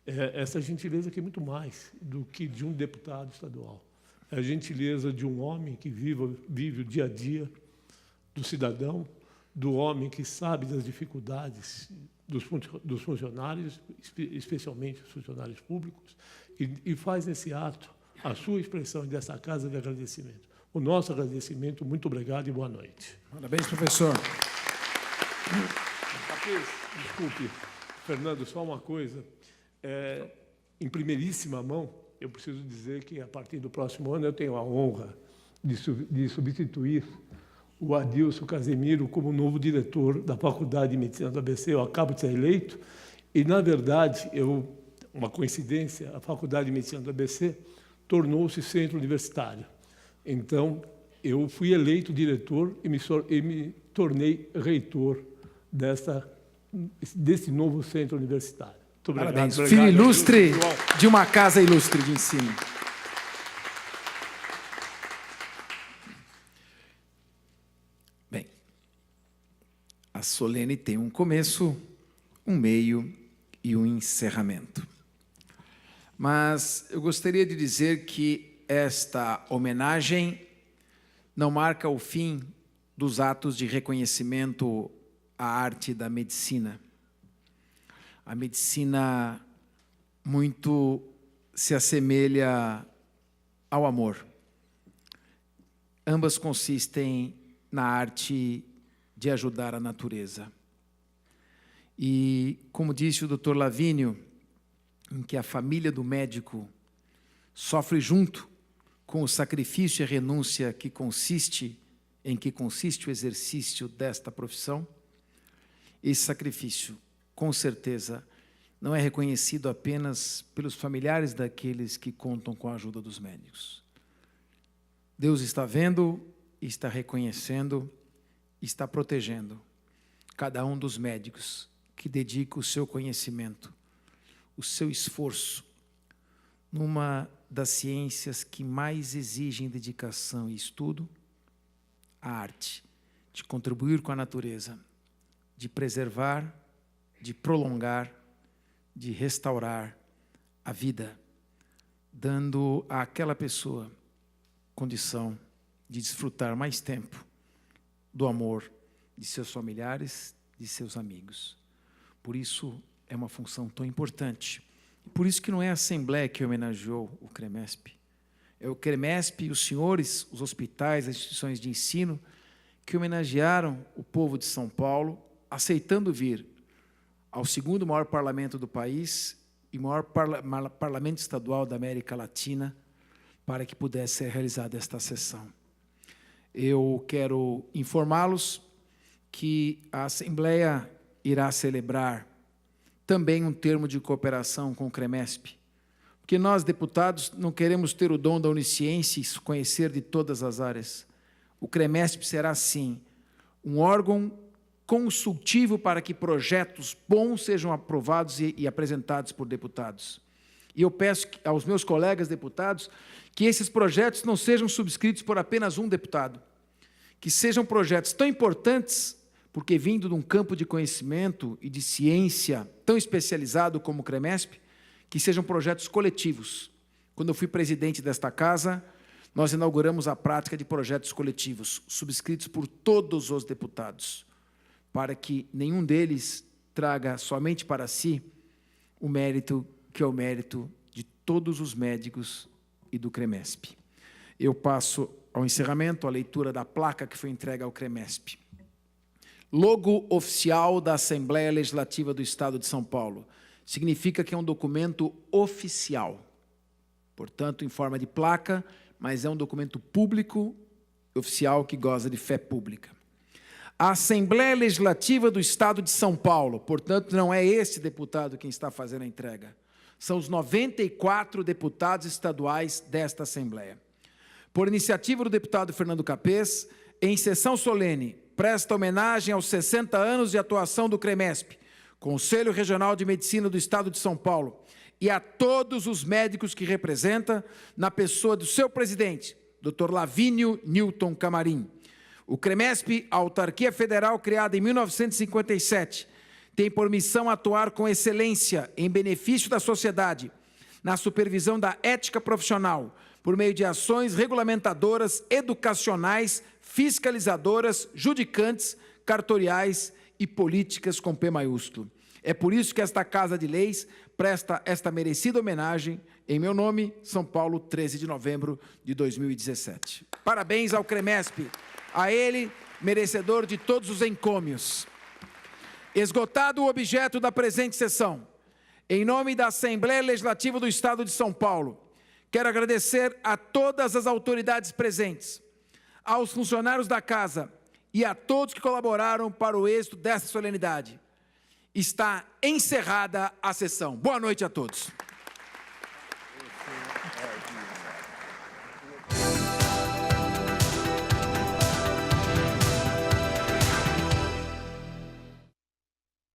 essa gentileza que é muito mais do que de um deputado estadual. É a gentileza de um homem que vive o dia a dia do cidadão, do homem que sabe das dificuldades dos funcionários, especialmente os funcionários públicos, e faz nesse ato a sua expressão dessa casa de agradecimento. O nosso agradecimento, muito obrigado e boa noite. Parabéns, professor. Desculpe, Fernando, só uma coisa. Em primeiríssima mão, eu preciso dizer que, a partir do próximo ano, eu tenho a honra de substituir o Adilson Casemiro como novo diretor da Faculdade de Medicina do ABC. Eu acabo de ser eleito e, na verdade, uma coincidência, a Faculdade de Medicina do ABC tornou-se centro universitário. Então, eu fui eleito diretor e me tornei reitor desse novo centro universitário. Muito obrigado. Parabéns. Filho ilustre de uma casa ilustre de ensino. Bem, a solene tem um começo, um meio e um encerramento. Mas eu gostaria de dizer que esta homenagem não marca o fim dos atos de reconhecimento à arte da medicina. A medicina muito se assemelha ao amor. Ambas consistem na arte de ajudar a natureza. E, como disse o Dr. Lavínio, em que a família do médico sofre junto com o sacrifício e a renúncia em que consiste o exercício desta profissão, esse sacrifício, com certeza, não é reconhecido apenas pelos familiares daqueles que contam com a ajuda dos médicos. Deus está vendo, está reconhecendo, está protegendo cada um dos médicos que dedica o seu conhecimento, o seu esforço, numa das ciências que mais exigem dedicação e estudo, a arte de contribuir com a natureza, de preservar, de prolongar, de restaurar a vida, dando àquela pessoa condição de desfrutar mais tempo do amor de seus familiares, de seus amigos. Por isso é uma função tão importante. Por isso que não é a Assembleia que homenageou o CREMESP. É o CREMESP e os senhores, os hospitais, as instituições de ensino, que homenagearam o povo de São Paulo, aceitando vir ao segundo maior parlamento do país e maior parlamento estadual da América Latina, para que pudesse ser realizada esta sessão. Eu quero informá-los que a Assembleia irá celebrar também um termo de cooperação com o CREMESP, porque nós, deputados, não queremos ter o dom da onisciência e conhecer de todas as áreas. O CREMESP será, sim, um órgão consultivo para que projetos bons sejam aprovados e apresentados por deputados. E eu peço aos meus colegas deputados que esses projetos não sejam subscritos por apenas um deputado, que sejam projetos tão importantes, porque vindo de um campo de conhecimento e de ciência tão especializado como o CREMESP, que sejam projetos coletivos. Quando eu fui presidente desta casa, nós inauguramos a prática de projetos coletivos, subscritos por todos os deputados, para que nenhum deles traga somente para si o mérito que é o mérito de todos os médicos e do CREMESP. Eu passo ao encerramento a leitura da placa que foi entregue ao CREMESP. Logo oficial da Assembleia Legislativa do Estado de São Paulo. Significa que é um documento oficial. portanto, em forma de placa, mas é um documento público, oficial, que goza de fé pública. A Assembleia Legislativa do Estado de São Paulo, portanto, não é este deputado quem está fazendo a entrega, são os 94 deputados estaduais desta Assembleia. Por iniciativa do deputado Fernando Capês, em sessão solene, presta homenagem aos 60 anos de atuação do CREMESP, Conselho Regional de Medicina do Estado de São Paulo, e a todos os médicos que representa, na pessoa do seu presidente, Dr. Lavínio Newton Camarim. O CREMESP, a autarquia federal criada em 1957, tem por missão atuar com excelência em benefício da sociedade, na supervisão da ética profissional, por meio de ações regulamentadoras, educacionais, fiscalizadoras, judicantes, cartoriais e políticas com P maiúsculo. É por isso que esta Casa de Leis presta esta merecida homenagem em meu nome, São Paulo, 13 de novembro de 2017. Parabéns ao CREMESP, a ele, merecedor de todos os encômios. Esgotado o objeto da presente sessão, em nome da Assembleia Legislativa do Estado de São Paulo, quero agradecer a todas as autoridades presentes, aos funcionários da Casa e a todos que colaboraram para o êxito desta solenidade. Está encerrada a sessão. Boa noite a todos.